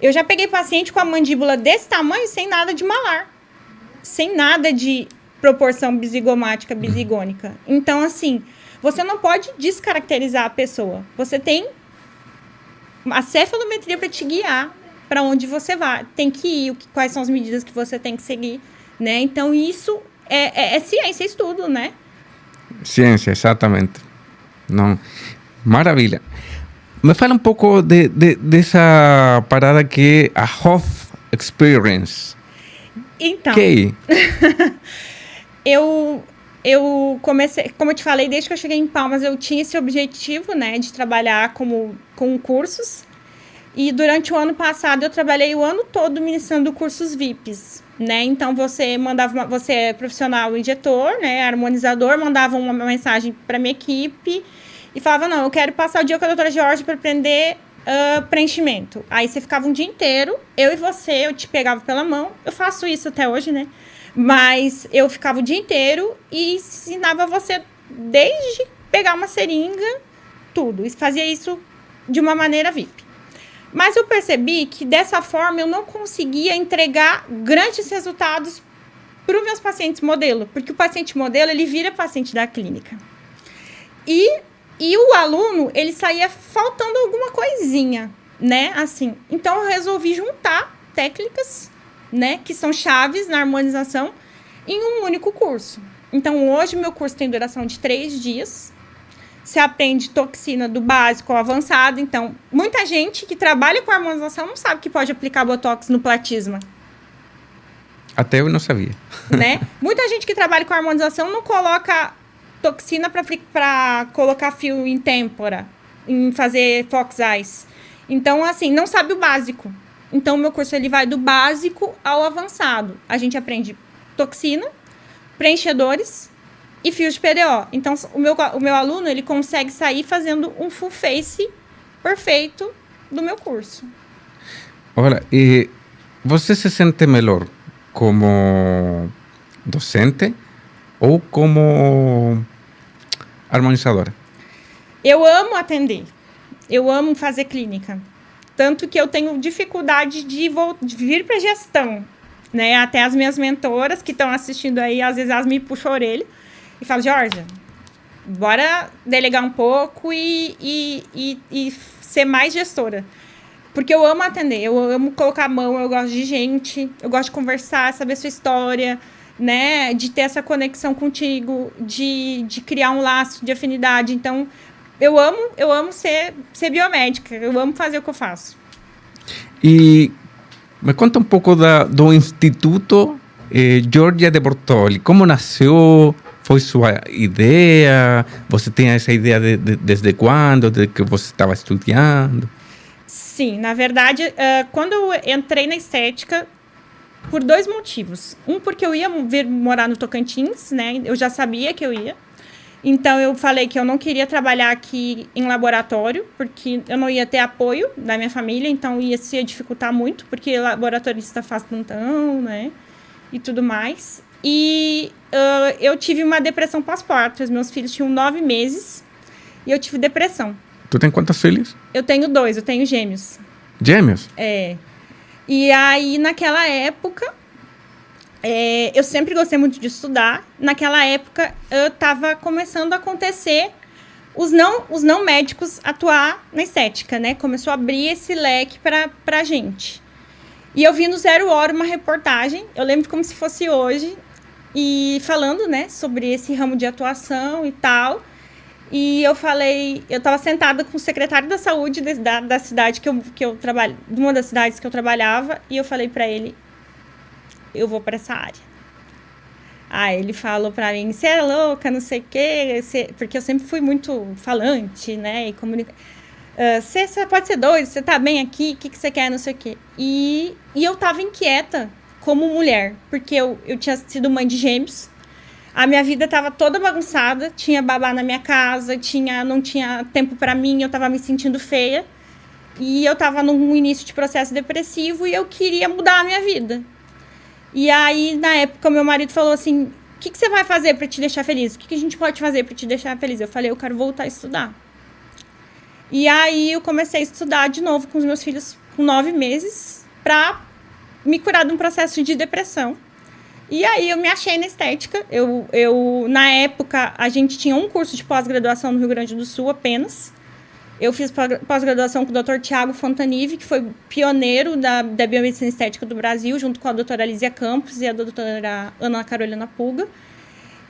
Eu já peguei paciente com a mandíbula desse tamanho sem nada de malar. Sem nada de proporção bisigomática, bisigônica. Então, assim, você não pode descaracterizar a pessoa. Você tem a cefalometria para te guiar para onde você vai. Tem que ir, quais são as medidas que você tem que seguir, né? Então, isso é ciência, é estudo, né? Ciência, exatamente. Não. Maravilha. Me fala um pouco dessa parada que é a Hof Experience. Então, Que? eu comecei, como eu te falei, desde que eu cheguei em Palmas, eu tinha esse objetivo, né, de trabalhar com cursos. E durante o ano passado, eu trabalhei o ano todo ministrando cursos VIPs, né? Então, você é profissional injetor, né, harmonizador, mandava uma mensagem para minha equipe e falava, não, eu quero passar o dia com a doutora Jorge para aprender preenchimento. Aí você ficava um dia inteiro, eu te pegava pela mão, eu faço isso até hoje, né? Mas eu ficava o dia inteiro e ensinava você desde pegar uma seringa, tudo. E fazia isso de uma maneira VIP. Mas eu percebi que dessa forma eu não conseguia entregar grandes resultados para os meus pacientes modelo. Porque o paciente modelo, ele vira paciente da clínica. E o aluno, ele saía faltando alguma coisinha, né? Assim, então eu resolvi juntar técnicas, né, que são chaves na harmonização em um único curso. Então, hoje, meu curso tem duração de 3 dias. Você aprende toxina do básico ao avançado. Então, muita gente que trabalha com harmonização não sabe que pode aplicar botox no platisma. Até eu não sabia. Né? Muita gente que trabalha com harmonização não coloca toxina para colocar fio em têmpora, em fazer fox eyes. Então, assim, não sabe o básico. Então, o meu curso ele vai do básico ao avançado. A gente aprende toxina, preenchedores e fios de PDO. Então, o meu aluno ele consegue sair fazendo um full face perfeito do meu curso. Olha, e você se sente melhor como docente ou como harmonizadora? Eu amo atender. Eu amo fazer clínica. Tanto que eu tenho dificuldade de vir para gestão, né? Até as minhas mentoras que estão assistindo aí, às vezes elas me puxam a orelha e falam, Georgia, bora delegar um pouco e ser mais gestora. Porque eu amo atender, eu amo colocar a mão, eu gosto de gente, eu gosto de conversar, saber sua história, né? De ter essa conexão contigo, de criar um laço de afinidade. Então, eu amo ser biomédica, eu amo fazer o que eu faço. E me conta um pouco do Instituto Georgia de Bortoli. Como nasceu? Foi sua ideia? Você tinha essa ideia desde quando? Desde que você estava estudando? Sim, na verdade, quando eu entrei na estética, por 2 motivos. Um, porque eu ia vir morar no Tocantins, né? Eu já sabia que eu ia. Então, eu falei que eu não queria trabalhar aqui em laboratório, porque eu não ia ter apoio da minha família, então ia se dificultar muito, porque laboratorista faz plantão, né? E tudo mais. E eu tive uma depressão pós-parto. Os meus filhos tinham 9 meses e eu tive depressão. Tu tem quantos filhos? Eu tenho 2, eu tenho gêmeos. Gêmeos? É. E aí, naquela época, eu sempre gostei muito de estudar. Naquela época, estava começando a acontecer os não médicos atuar na estética, né? Começou a abrir esse leque para a gente. E eu vi no Zero Hora uma reportagem, eu lembro como se fosse hoje, e falando, né, sobre esse ramo de atuação e tal. E eu falei, eu estava sentada com o secretário da saúde da cidade que eu trabalho, de uma das cidades que eu trabalhava, e eu falei para ele, eu vou para essa área. Aí ele falou para mim, você é louca, não sei o quê, porque eu sempre fui muito falante, né, e você pode ser doido, você tá bem aqui, o que você quer, não sei o quê. E eu tava inquieta como mulher, porque eu tinha sido mãe de gêmeos, a minha vida estava toda bagunçada, tinha babá na minha casa, não tinha tempo para mim, eu estava me sentindo feia. E eu estava num início de processo depressivo e eu queria mudar a minha vida. E aí, na época, meu marido falou assim, o que você vai fazer para te deixar feliz? O que a gente pode fazer para te deixar feliz? Eu falei, eu quero voltar a estudar. E aí, eu comecei a estudar de novo com os meus filhos com 9 meses para me curar de um processo de depressão. E aí eu me achei na estética. Na época, a gente tinha um curso de pós-graduação no Rio Grande do Sul apenas. Eu fiz pós-graduação com o Dr. Tiago Fontanive, que foi pioneiro da biomedicina estética do Brasil, junto com a doutora Alísia Campos e a doutora Ana Carolina Pulga.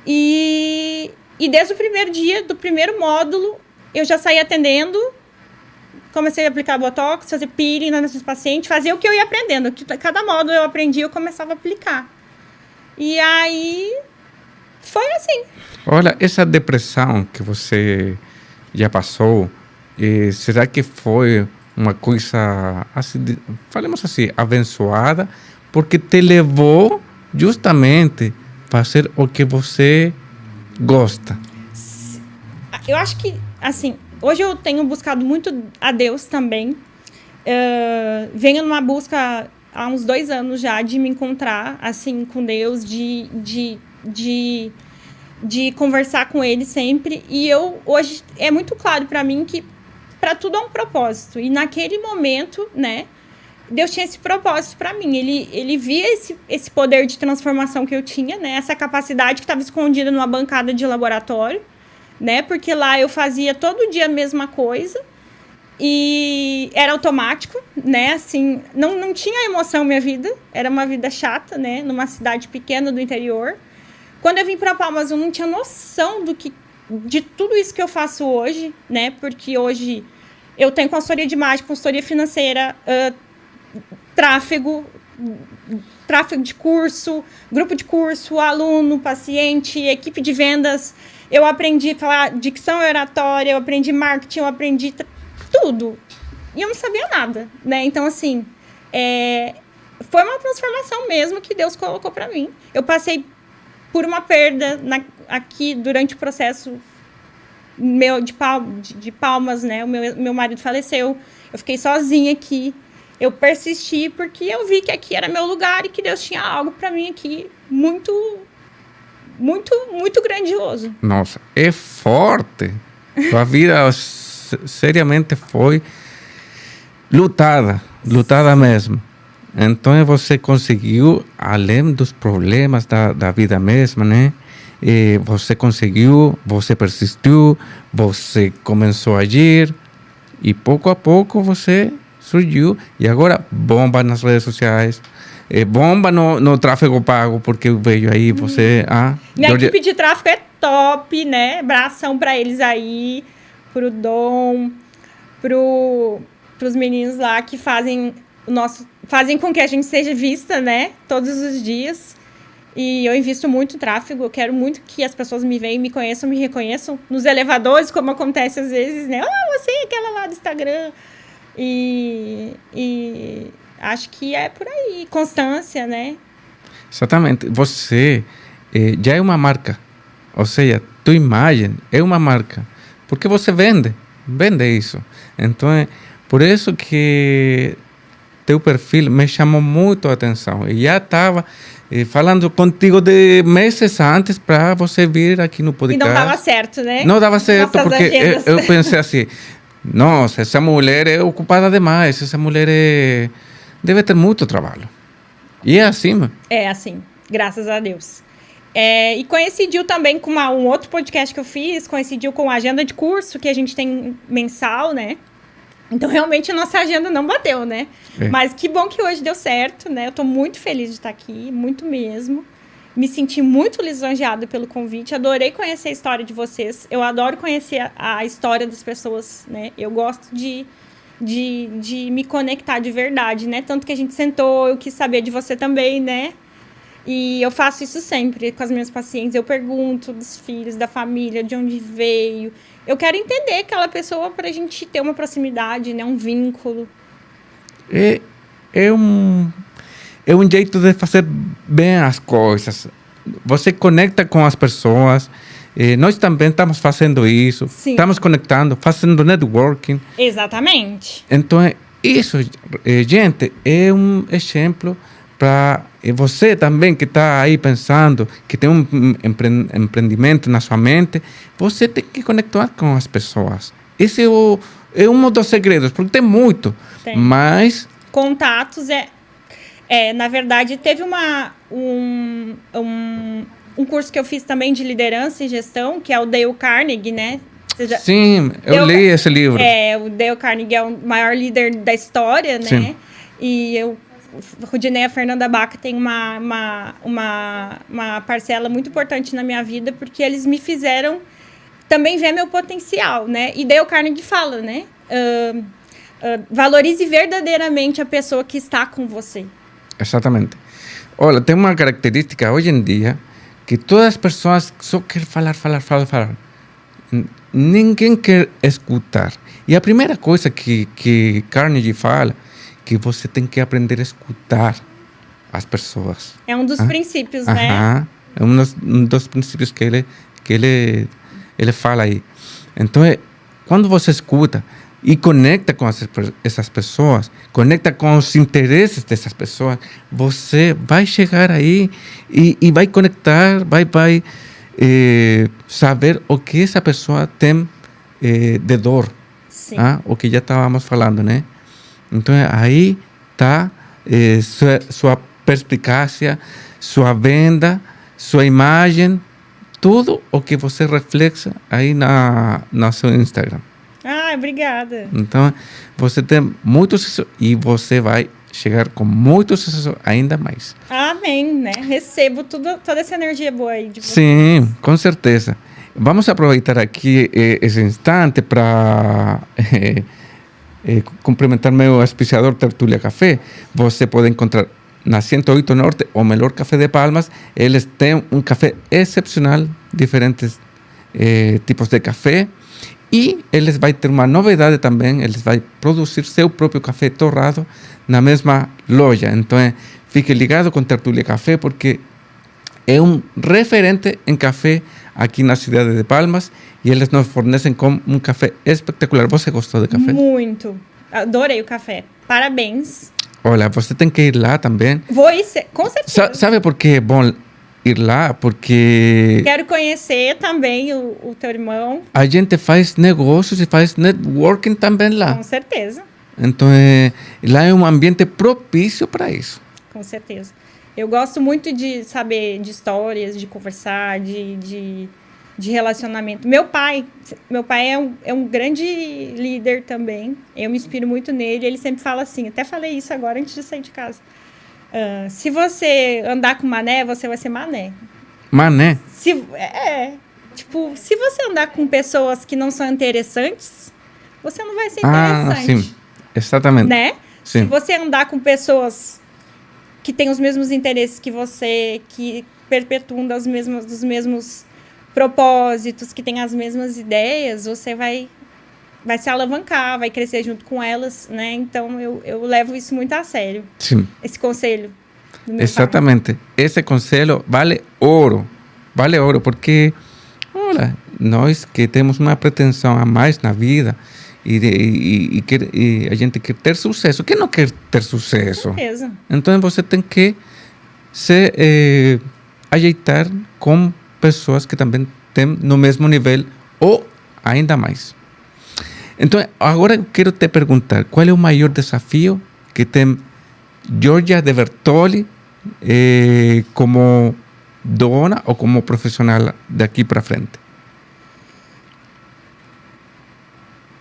E desde o primeiro dia, do primeiro módulo, eu já saí atendendo, comecei a aplicar botox, fazer peeling nas meus pacientes, fazer o que eu ia aprendendo. Cada módulo eu aprendi, eu começava a aplicar. E aí, foi assim. Olha, essa depressão que você já passou, será que foi uma coisa, assim, falemos assim, abençoada, porque te levou justamente a fazer o que você gosta? Eu acho que, assim, hoje eu tenho buscado muito a Deus também. Venho numa busca há uns 2 anos já de me encontrar, assim, com Deus, de conversar com Ele sempre. E hoje, é muito claro para mim que para tudo há um propósito. E naquele momento, né, Deus tinha esse propósito para mim. Ele via esse poder de transformação que eu tinha, né, essa capacidade que estava escondida numa bancada de laboratório, né, porque lá eu fazia todo dia a mesma coisa. E era automático, né? Assim, não tinha emoção minha vida. Era uma vida chata, né? Numa cidade pequena do interior. Quando eu vim para Palmas, eu não tinha noção de tudo isso que eu faço hoje, né? Porque hoje eu tenho consultoria de imagem, consultoria financeira, tráfego de curso, grupo de curso, aluno, paciente, equipe de vendas. Eu aprendi a falar dicção oratória, eu aprendi marketing, eu aprendi tudo. E eu não sabia nada, né? Então, assim, foi uma transformação mesmo que Deus colocou para mim. Eu passei por uma perda aqui durante o processo meu de Palmas, né? O meu marido faleceu. Eu fiquei sozinha aqui. Eu persisti porque eu vi que aqui era meu lugar e que Deus tinha algo para mim aqui muito muito, muito grandioso. Nossa, é forte. Tua vida seriamente foi lutada mesmo. Então você conseguiu, além dos problemas da vida mesma, né? Você conseguiu, você persistiu, você começou a agir e pouco a pouco você surgiu e agora bomba nas redes sociais, bomba no tráfego pago, porque eu vejo aí você... Minha equipe de tráfego é top, né? Abração para eles aí, pro Dom, pros meninos lá que fazem com que a gente seja vista, né? Todos os dias. E eu invisto muito em tráfego. Eu quero muito que as pessoas me vejam, me conheçam, me reconheçam. Nos elevadores, como acontece às vezes, né? Você é aquela lá do Instagram. E acho que é por aí. Constância, né? Exatamente. Você já é uma marca. Ou seja, tua imagem é uma marca. Porque você vende isso. Então, por isso que teu perfil me chamou muito a atenção. E já estava falando contigo de meses antes para você vir aqui no podcast. E não dava certo, né? Não dava certo, Nossas porque eu pensei assim, nossa, essa mulher é ocupada demais, essa mulher deve ter muito trabalho. E é assim, mano. É assim, graças a Deus. E coincidiu também com um outro podcast que eu fiz, coincidiu com a agenda de curso que a gente tem mensal, né? Então, realmente, a nossa agenda não bateu, né? Mas que bom que hoje deu certo, né? Eu tô muito feliz de estar aqui, muito mesmo. Me senti muito lisonjeada pelo convite. Adorei conhecer a história de vocês. Eu adoro conhecer a história das pessoas, né? Eu gosto de me conectar de verdade, né? Tanto que a gente sentou, eu quis saber de você também, né? E eu faço isso sempre com as minhas pacientes. Eu pergunto dos filhos, da família, de onde veio. Eu quero entender aquela pessoa para a gente ter uma proximidade, né? Um vínculo. É um jeito de fazer bem as coisas. Você conecta com as pessoas. Nós também estamos fazendo isso. Sim. Estamos conectando, fazendo networking. Exatamente. Então, isso, gente, é um exemplo para você também que está aí pensando, que tem um empreendimento na sua mente, você tem que conectar com as pessoas. Esse é um dos segredos, porque tem muito, mas... Contatos na verdade, teve um curso que eu fiz também de liderança e gestão, que é o Dale Carnegie, né? Sim, eu li esse livro. O Dale Carnegie é o maior líder da história, né? Sim. E Rudinei e a Fernanda Baca tem uma parcela muito importante na minha vida, porque eles me fizeram também ver meu potencial, né? E Dale Carnegie fala, né? Valorize verdadeiramente a pessoa que está com você. Exatamente. Olha, tem uma característica hoje em dia que todas as pessoas só querem falar. Ninguém quer escutar. E a primeira coisa que Carnegie fala, que você tem que aprender a escutar as pessoas. É um dos princípios, né? É um dos princípios que ele fala aí. Então, quando você escuta e conecta com essas pessoas, conecta com os interesses dessas pessoas, você vai chegar aí e vai conectar, vai saber o que essa pessoa tem de dor. Sim. O que já estávamos falando, né? Então, aí está sua perspicácia, sua venda, sua imagem, tudo o que você reflexa aí no seu Instagram. Obrigada. Então, você tem muito sucesso e você vai chegar com muito sucesso ainda mais. Amém, né? Recebo toda essa energia boa aí de você. Sim, com certeza. Vamos aproveitar aqui esse instante para... cumprimentar meu auspiciador Tertulia Café. Você pode encontrar na 108 Norte o melhor café de Palmas. Eles têm um café excepcional, diferentes tipos de café. E eles vão ter uma novidade também, eles vão produzir seu próprio café torrado na mesma loja. Então, fique ligado com Tertulia Café, porque é um referente em café aqui na cidade de Palmas, e eles nos fornecem com um café espetacular. Você gostou do café? Muito. Adorei o café. Parabéns. Olha, você tem que ir lá também. Vou ir, com certeza. Sabe por que é bom ir lá porque Quero conhecer também o teu irmão, a gente faz negócios e faz networking também lá. com certeza. Então, lá é um ambiente propício para isso. Com certeza. Eu gosto muito de saber de histórias, de conversar, de relacionamento. Meu pai é um grande líder também. Eu me inspiro muito nele. Ele sempre fala assim, até falei isso agora antes de sair de casa. Se você andar com mané, você vai ser mané. Mané. Se você andar com pessoas que não são interessantes, você não vai ser Ah, interessante. sim. Exatamente. Né? Sim. Se você andar com pessoas que têm os mesmos interesses que você, que perpetuam os mesmos propósitos, que têm as mesmas ideias, você vai se alavancar, vai crescer junto com elas, né? Então, eu levo isso muito a sério, Sim. esse conselho do meu Exatamente. Esse conselho vale ouro. Vale ouro, porque, olha, nós que temos uma pretensão a mais na vida e a gente quer ter sucesso. Quem não quer ter sucesso? Com certeza. Então, você tem que se ajeitar com pessoas que também têm no mesmo nível ou ainda mais. Então, agora eu quero te perguntar, qual é o maior desafio que tem Georgia de Bertoli como dona ou como profissional daqui para frente?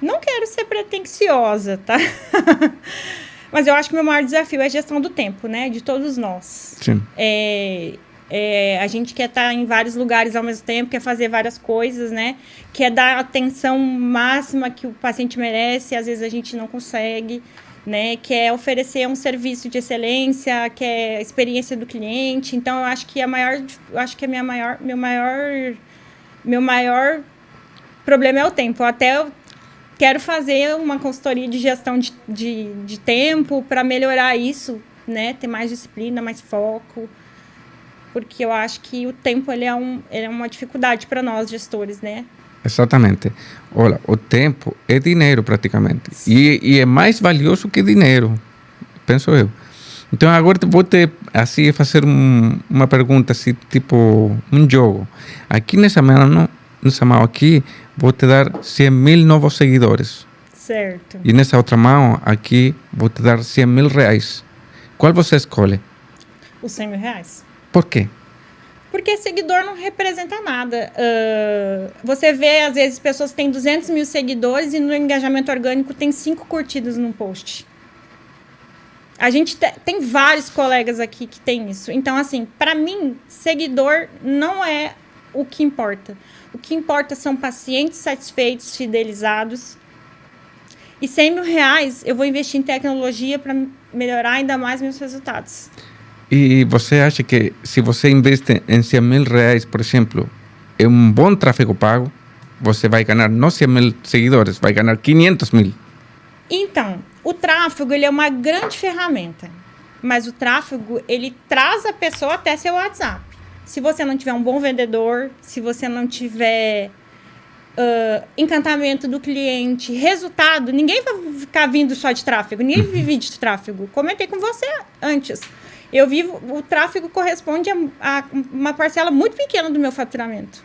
Não quero ser pretensiosa, tá? Mas eu acho que o meu maior desafio é a gestão do tempo, né? De todos nós. Sim. A gente quer estar em vários lugares ao mesmo tempo, quer fazer várias coisas, né? Quer dar a atenção máxima que o paciente merece, e às vezes a gente não consegue, né? Quer oferecer um serviço de excelência, quer a experiência do cliente. Então, eu acho que meu maior problema é o tempo. Eu quero fazer uma consultoria de gestão de tempo para melhorar isso, né? Ter mais disciplina, mais foco. Porque eu acho que o tempo ele é uma dificuldade para nós, gestores, né? Exatamente. Olha, o tempo é dinheiro praticamente. E é mais valioso que dinheiro, penso eu. Então, agora vou assim, fazer uma pergunta, assim, tipo um jogo. Aqui nessa mão aqui, vou te dar 100.000 novos seguidores. Certo. E nessa outra mão aqui, vou te dar 100.000 reais. Qual você escolhe? Os 100 mil reais. Por quê? Porque seguidor não representa nada. Você vê, às vezes, pessoas que têm 200 mil seguidores e no engajamento orgânico tem 5 curtidas num post. A gente tem vários colegas aqui que tem isso. Então, assim, para mim, seguidor não é o que importa. O que importa são pacientes satisfeitos, fidelizados. E 100 mil reais eu vou investir em tecnologia para melhorar ainda mais meus resultados. E você acha que se você investe em 100.000 reais, por exemplo, em um bom tráfego pago, você vai ganhar não 100.000 seguidores, vai ganhar 500.000? Então, o tráfego ele é uma grande ferramenta, mas o tráfego ele traz a pessoa até seu WhatsApp. Se você não tiver um bom vendedor, se você não tiver encantamento do cliente, resultado, ninguém vai ficar vindo só de tráfego, ninguém vive de tráfego. Comentei com você antes. O tráfego corresponde a uma parcela muito pequena do meu faturamento.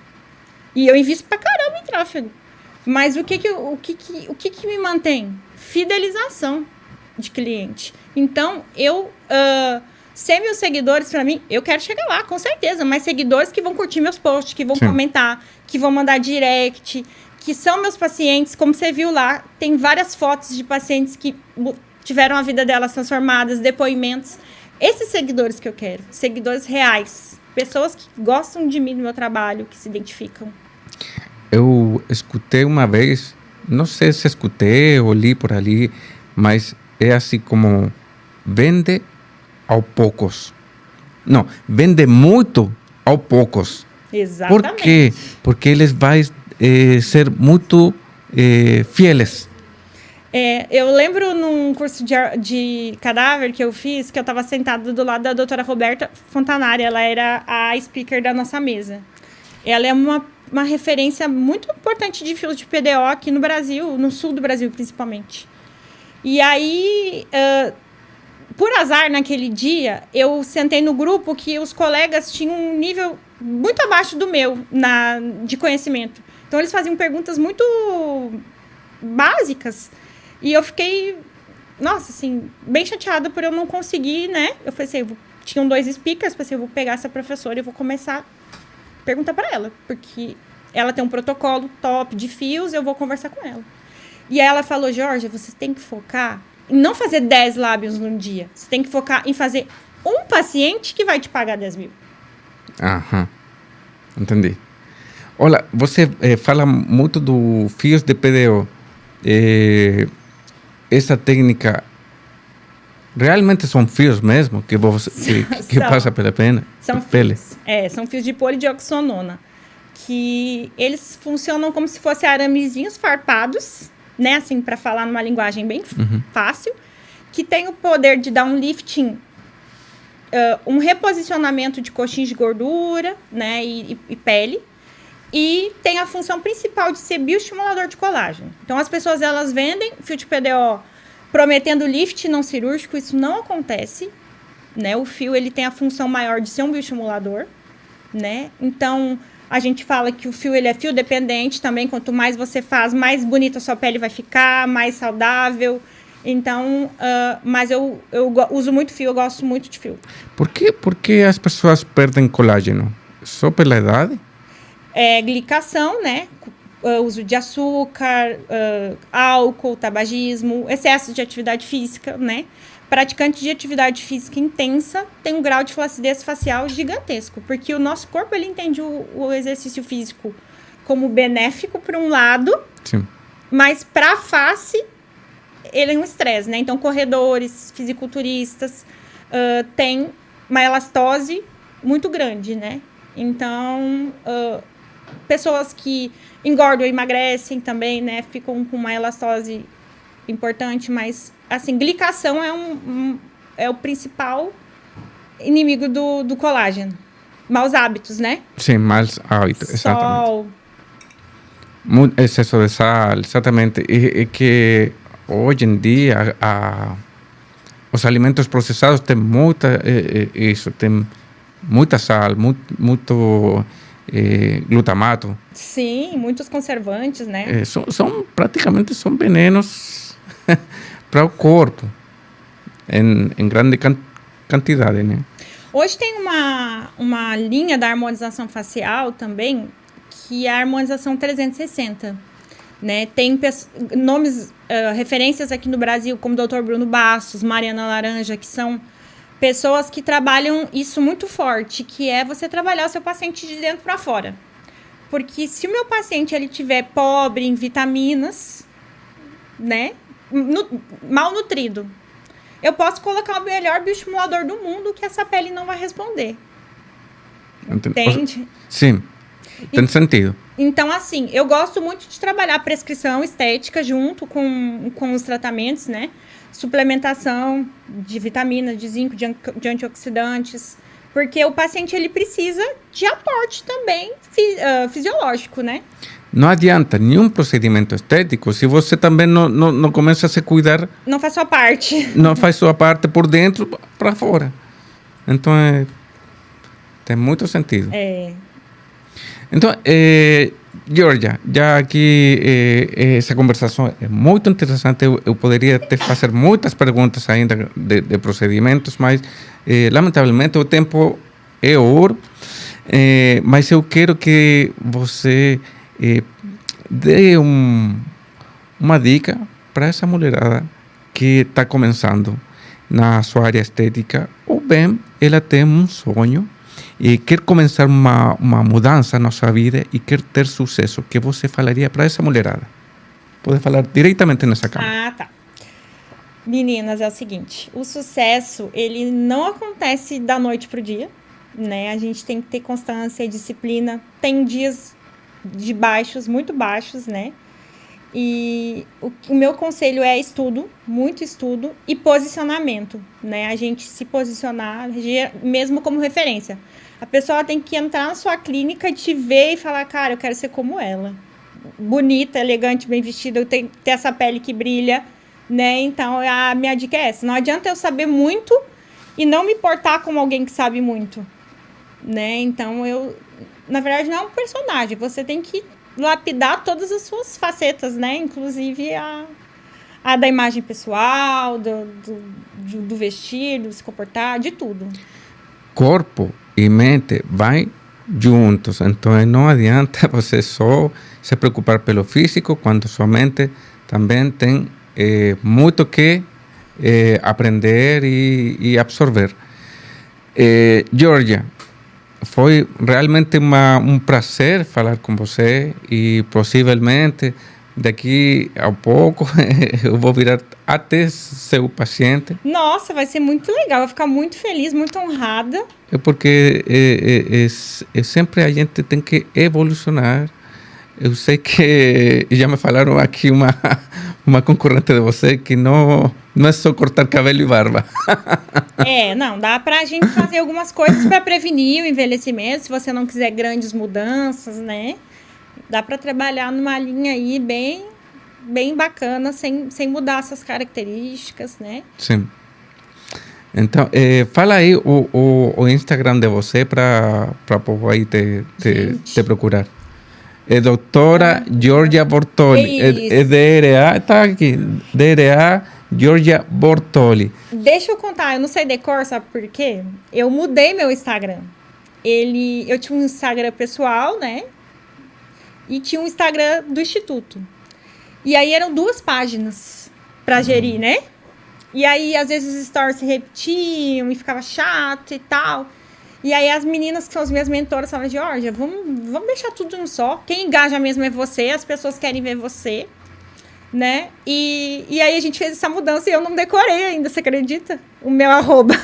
E eu invisto pra caramba em tráfego. Mas o que me mantém? Fidelização de cliente. Então, 100 mil seguidores, para mim, eu quero chegar lá, com certeza. Mas seguidores que vão curtir meus posts, que vão comentar, que vão mandar direct, que são meus pacientes. Como você viu lá, tem várias fotos de pacientes que tiveram a vida delas transformadas, depoimentos. Esses seguidores que eu quero, seguidores reais, pessoas que gostam de mim, do meu trabalho, que se identificam. Eu escutei uma vez, não sei se escutei ou li por ali, mas é assim como vende aos poucos. Não, vende muito aos poucos. Exatamente. Por quê? Porque eles vão ser muito fieles. Eu lembro num curso de cadáver que eu fiz, que eu estava sentada do lado da doutora Roberta Fontanari. Ela era a speaker da nossa mesa. Ela é uma referência muito importante de filo de PDO aqui no Brasil, no sul do Brasil principalmente. E aí, por azar, naquele dia, eu sentei no grupo que os colegas tinham um nível muito abaixo do meu de conhecimento. Então, eles faziam perguntas muito básicas. E eu fiquei, nossa, assim, bem chateada por eu não conseguir, né? Eu pensei, tinham 2 speakers, pensei, eu vou pegar essa professora e vou começar a perguntar para ela. Porque ela tem um protocolo top de fios, eu vou conversar com ela. E aí ela falou, Georgia, você tem que focar em não fazer 10 lábios num dia. Você tem que focar em fazer um paciente que vai te pagar 10 mil. Aham. Entendi. Olha, você fala muito do fios de PDO. Essa técnica realmente são fios mesmo que passa pela pele? São fios de polidioxonona, que eles funcionam como se fossem aramezinhos farpados, né? Assim, para falar numa linguagem bem fácil, que tem o poder de dar um lifting, um reposicionamento de coxins de gordura, né? E pele. E tem a função principal de ser bioestimulador de colágeno. Então, as pessoas, elas vendem fio de PDO prometendo lift não cirúrgico. Isso não acontece, né? O fio, ele tem a função maior de ser um bioestimulador, né? Então, a gente fala que o fio, ele é fio dependente também. Quanto mais você faz, mais bonita a sua pele vai ficar, mais saudável. Então, mas eu uso muito fio, eu gosto muito de fio. Por que as pessoas perdem colágeno? Só pela idade? Glicação, né? Uso de açúcar, álcool, tabagismo, excesso de atividade física, né? Praticante de atividade física intensa tem um grau de flacidez facial gigantesco, porque o nosso corpo, ele entende o exercício físico como benéfico por um lado, sim, mas para a face ele é um estresse, né? Então, corredores, fisiculturistas têm uma elastose muito grande, né? Então, pessoas que engordam ou emagrecem também, né? Ficam com uma elastose importante, mas, assim, glicação é o principal inimigo do colágeno. Maus hábitos, né? Sim, maus hábitos, exatamente. Sol. Excesso de sal, exatamente. E que hoje em dia os alimentos processados têm tem muita sal, muito glutamato. Sim, muitos conservantes, né? Praticamente são venenos para o corpo, em grande quantidade, né? Hoje tem uma linha da harmonização facial também, que é a harmonização 360, né? Tem nomes, referências aqui no Brasil, como o Dr. Bruno Bastos, Mariana Laranja, que são pessoas que trabalham isso muito forte, que é você trabalhar o seu paciente de dentro para fora. Porque se o meu paciente ele tiver pobre em vitaminas, né, mal nutrido, eu posso colocar o melhor bioestimulador do mundo que essa pele não vai responder. Entende? Sim, tem sentido. Então, assim, eu gosto muito de trabalhar a prescrição estética junto com os tratamentos, né? Suplementação de vitaminas, de zinco, de antioxidantes, porque o paciente ele precisa de aporte também fisiológico, né? Não adianta nenhum procedimento estético se você também não começa a se cuidar. Não faz sua parte. Não faz sua parte por dentro para fora. Então, tem muito sentido. Então, Georgia, já aqui essa conversação é muito interessante. Eu poderia te fazer muitas perguntas ainda de procedimentos, mas lamentavelmente o tempo é ouro. Mas eu quero que você dê uma dica para essa mulherada que está começando na sua área estética, ou bem ela tem um sonho e quer começar uma mudança na sua vida e quer ter sucesso. O que você falaria para essa mulherada? Pode falar diretamente nessa câmera. Ah, tá. Meninas, é o seguinte, o sucesso, ele não acontece da noite pro dia, né? A gente tem que ter constância e disciplina. Tem dias de baixos, muito baixos, né? E o meu conselho é estudo, muito estudo e posicionamento, né? A gente se posicionar mesmo como referência. A pessoa tem que entrar na sua clínica, te ver e falar, cara, eu quero ser como ela. Bonita, elegante, bem vestida, eu tenho que ter essa pele que brilha, né? Então, a minha dica é essa. Não adianta eu saber muito e não me portar como alguém que sabe muito, né? Então, na verdade, não é um personagem. Você tem que lapidar todas as suas facetas, né? Inclusive a da imagem pessoal, do vestir, do se comportar, de tudo. Corpo e mente vai juntos. Então, não adianta você só se preocupar pelo físico, quando sua mente também tem muito que aprender e absorver. Georgia, foi realmente um prazer falar com você e possivelmente daqui a pouco eu vou virar até seu paciente. Nossa, vai ser muito legal. Eu vou ficar muito feliz, muito honrada. É porque sempre a gente tem que evolucionar. Eu sei que já me falaram aqui uma concorrente de você que não é só cortar cabelo e barba. Não, dá pra gente fazer algumas coisas para prevenir o envelhecimento, se você não quiser grandes mudanças, né? Dá para trabalhar numa linha aí bem bacana, sem mudar essas características, né? Sim. Então, fala aí o Instagram de você para povo aí te procurar. É doutora Georgia Bortoli. É DRA, tá aqui. DRA Georgia Bortoli. Deixa eu contar, eu não sei decor, sabe por quê? Eu mudei meu Instagram. Eu tinha um Instagram pessoal, né? E tinha um Instagram do Instituto. E aí eram 2 páginas para gerir, né? E aí, às vezes, os stories se repetiam e ficava chato e tal. E aí, as meninas que são as minhas mentoras falavam, Georgia, vamos deixar tudo em um só. Quem engaja mesmo é você, as pessoas querem ver você, né? E aí, a gente fez essa mudança e eu não decorei ainda, você acredita? O meu arroba.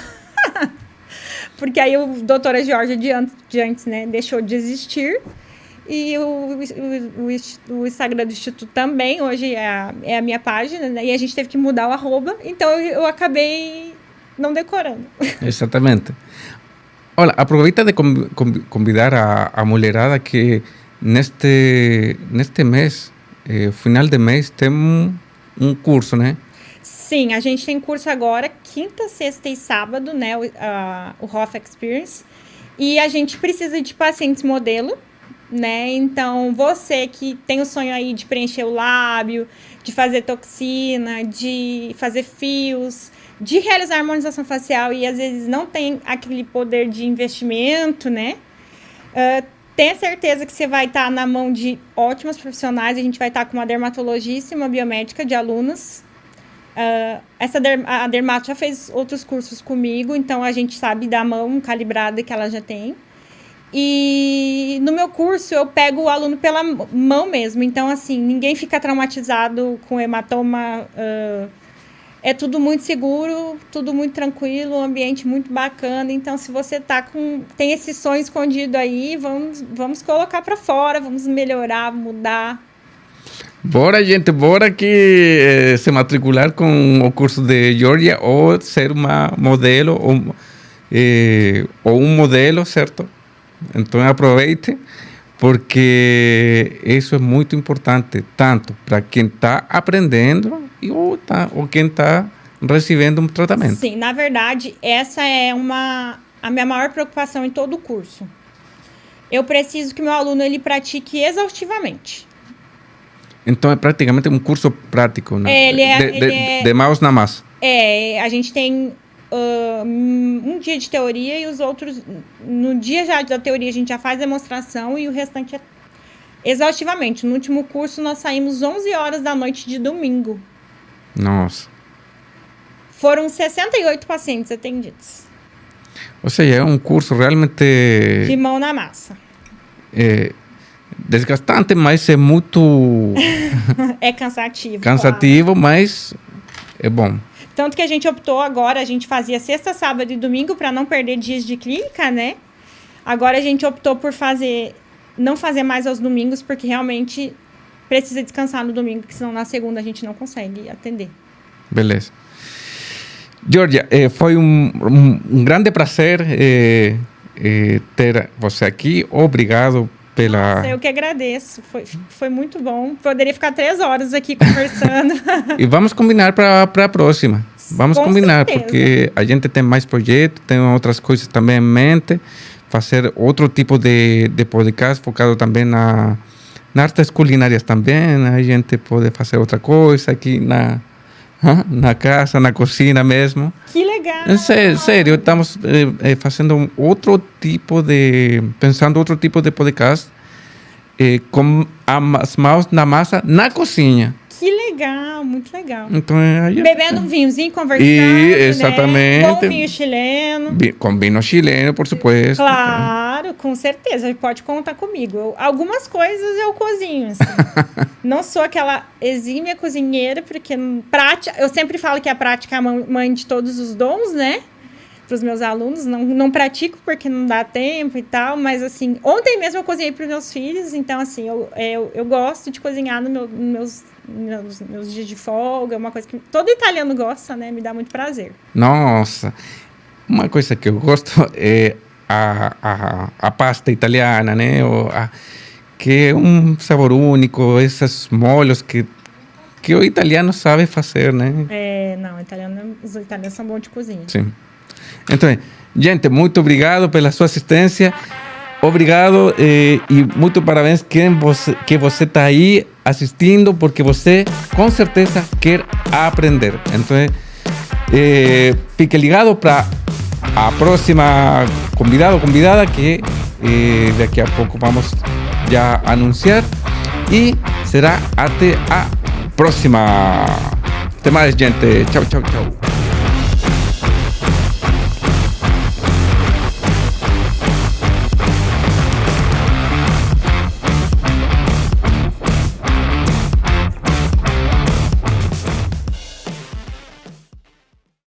Porque aí, o doutora Georgia de antes, né, deixou de existir. E o Instagram do Instituto também, hoje é a minha página, né? E a gente teve que mudar o arroba, então eu acabei não decorando. Exatamente. Olha, aproveita de convidar a mulherada que neste mês, final de mês, tem um curso, né? Sim, a gente tem curso agora, quinta, sexta e sábado, né? O Hoff Experience. E a gente precisa de pacientes modelo, né? Então, você que tem o sonho aí de preencher o lábio, de fazer toxina, de fazer fios, de realizar harmonização facial e às vezes não tem aquele poder de investimento, né? Tenha certeza que você vai estar na mão de ótimos profissionais. A gente vai estar com uma dermatologista e uma biomédica de alunas. A dermato já fez outros cursos comigo, então a gente sabe da mão calibrada que ela já tem. E no meu curso eu pego o aluno pela mão mesmo. Então, assim, ninguém fica traumatizado com hematoma. É tudo muito seguro, tudo muito tranquilo, um ambiente muito bacana. Então, se você tem esse sonho escondido aí, vamos colocar para fora, vamos melhorar, mudar. Bora, gente, bora que se matricular com o curso de Georgia ou ser uma modelo ou um modelo, certo? Então aproveite, porque isso é muito importante, tanto para quem está aprendendo ou quem está recebendo um tratamento. Sim, na verdade, essa é a minha maior preocupação em todo o curso. Eu preciso que meu aluno ele pratique exaustivamente. Então é praticamente um curso prático, né? De mãos na massa. A gente tem um dia de teoria e os outros, no dia já da teoria a gente já faz demonstração e o restante é exaustivamente. No último curso nós saímos 11 horas da noite de domingo. Nossa. Foram 68 pacientes atendidos. Ou seja, é um curso realmente de mão na massa. Desgastante, mas é muito é cansativo. Cansativo, claro. Mas é bom. Tanto que a gente optou agora, a gente fazia sexta, sábado e domingo para não perder dias de clínica, né? Agora a gente optou por não fazer mais aos domingos, porque realmente precisa descansar no domingo, porque senão na segunda a gente não consegue atender. Beleza. Georgia, foi um grande prazer ter você aqui. Obrigado pela... Eu que agradeço. Foi muito bom. Poderia ficar 3 horas aqui conversando. E vamos combinar para a próxima. Vamos Com combinar, certeza. porque a gente tem mais projetos, tem outras coisas também em mente. Fazer outro tipo de podcast focado também nas artes culinárias também. A gente pode fazer outra coisa aqui na casa, na cozinha mesmo. Que legal! Sério, estamos fazendo pensando outro tipo de podcast com as mãos na massa na cozinha. Que legal, muito legal. Então, a gente... Bebendo um vinhozinho, conversando, exatamente. Né? Bom vinho chileno. Com vinho chileno, por supuesto. Claro, com certeza. Pode contar comigo. Algumas coisas eu cozinho, assim. Não sou aquela exímia cozinheira, porque prática... Eu sempre falo que a prática é a mãe de todos os dons, né? Para os meus alunos. Não pratico porque não dá tempo e tal, mas, assim, ontem mesmo eu cozinhei para os meus filhos, então, assim, eu gosto de cozinhar nos meus dias de folga, uma coisa que todo italiano gosta, né? Me dá muito prazer. Nossa, uma coisa que eu gosto é a pasta italiana, né? Que é um sabor único, esses molhos que o italiano sabe fazer, né? Os italianos são bons de cozinha. Sim. Então, gente, muito obrigado pela sua assistência. Obrigado e muito parabéns que você está aí assistindo, porque você com certeza quer aprender. Então, fique ligado para a próxima convidado ou convidada que daqui a pouco vamos já anunciar, e será até a próxima. Até mais, gente. Tchau, tchau, tchau.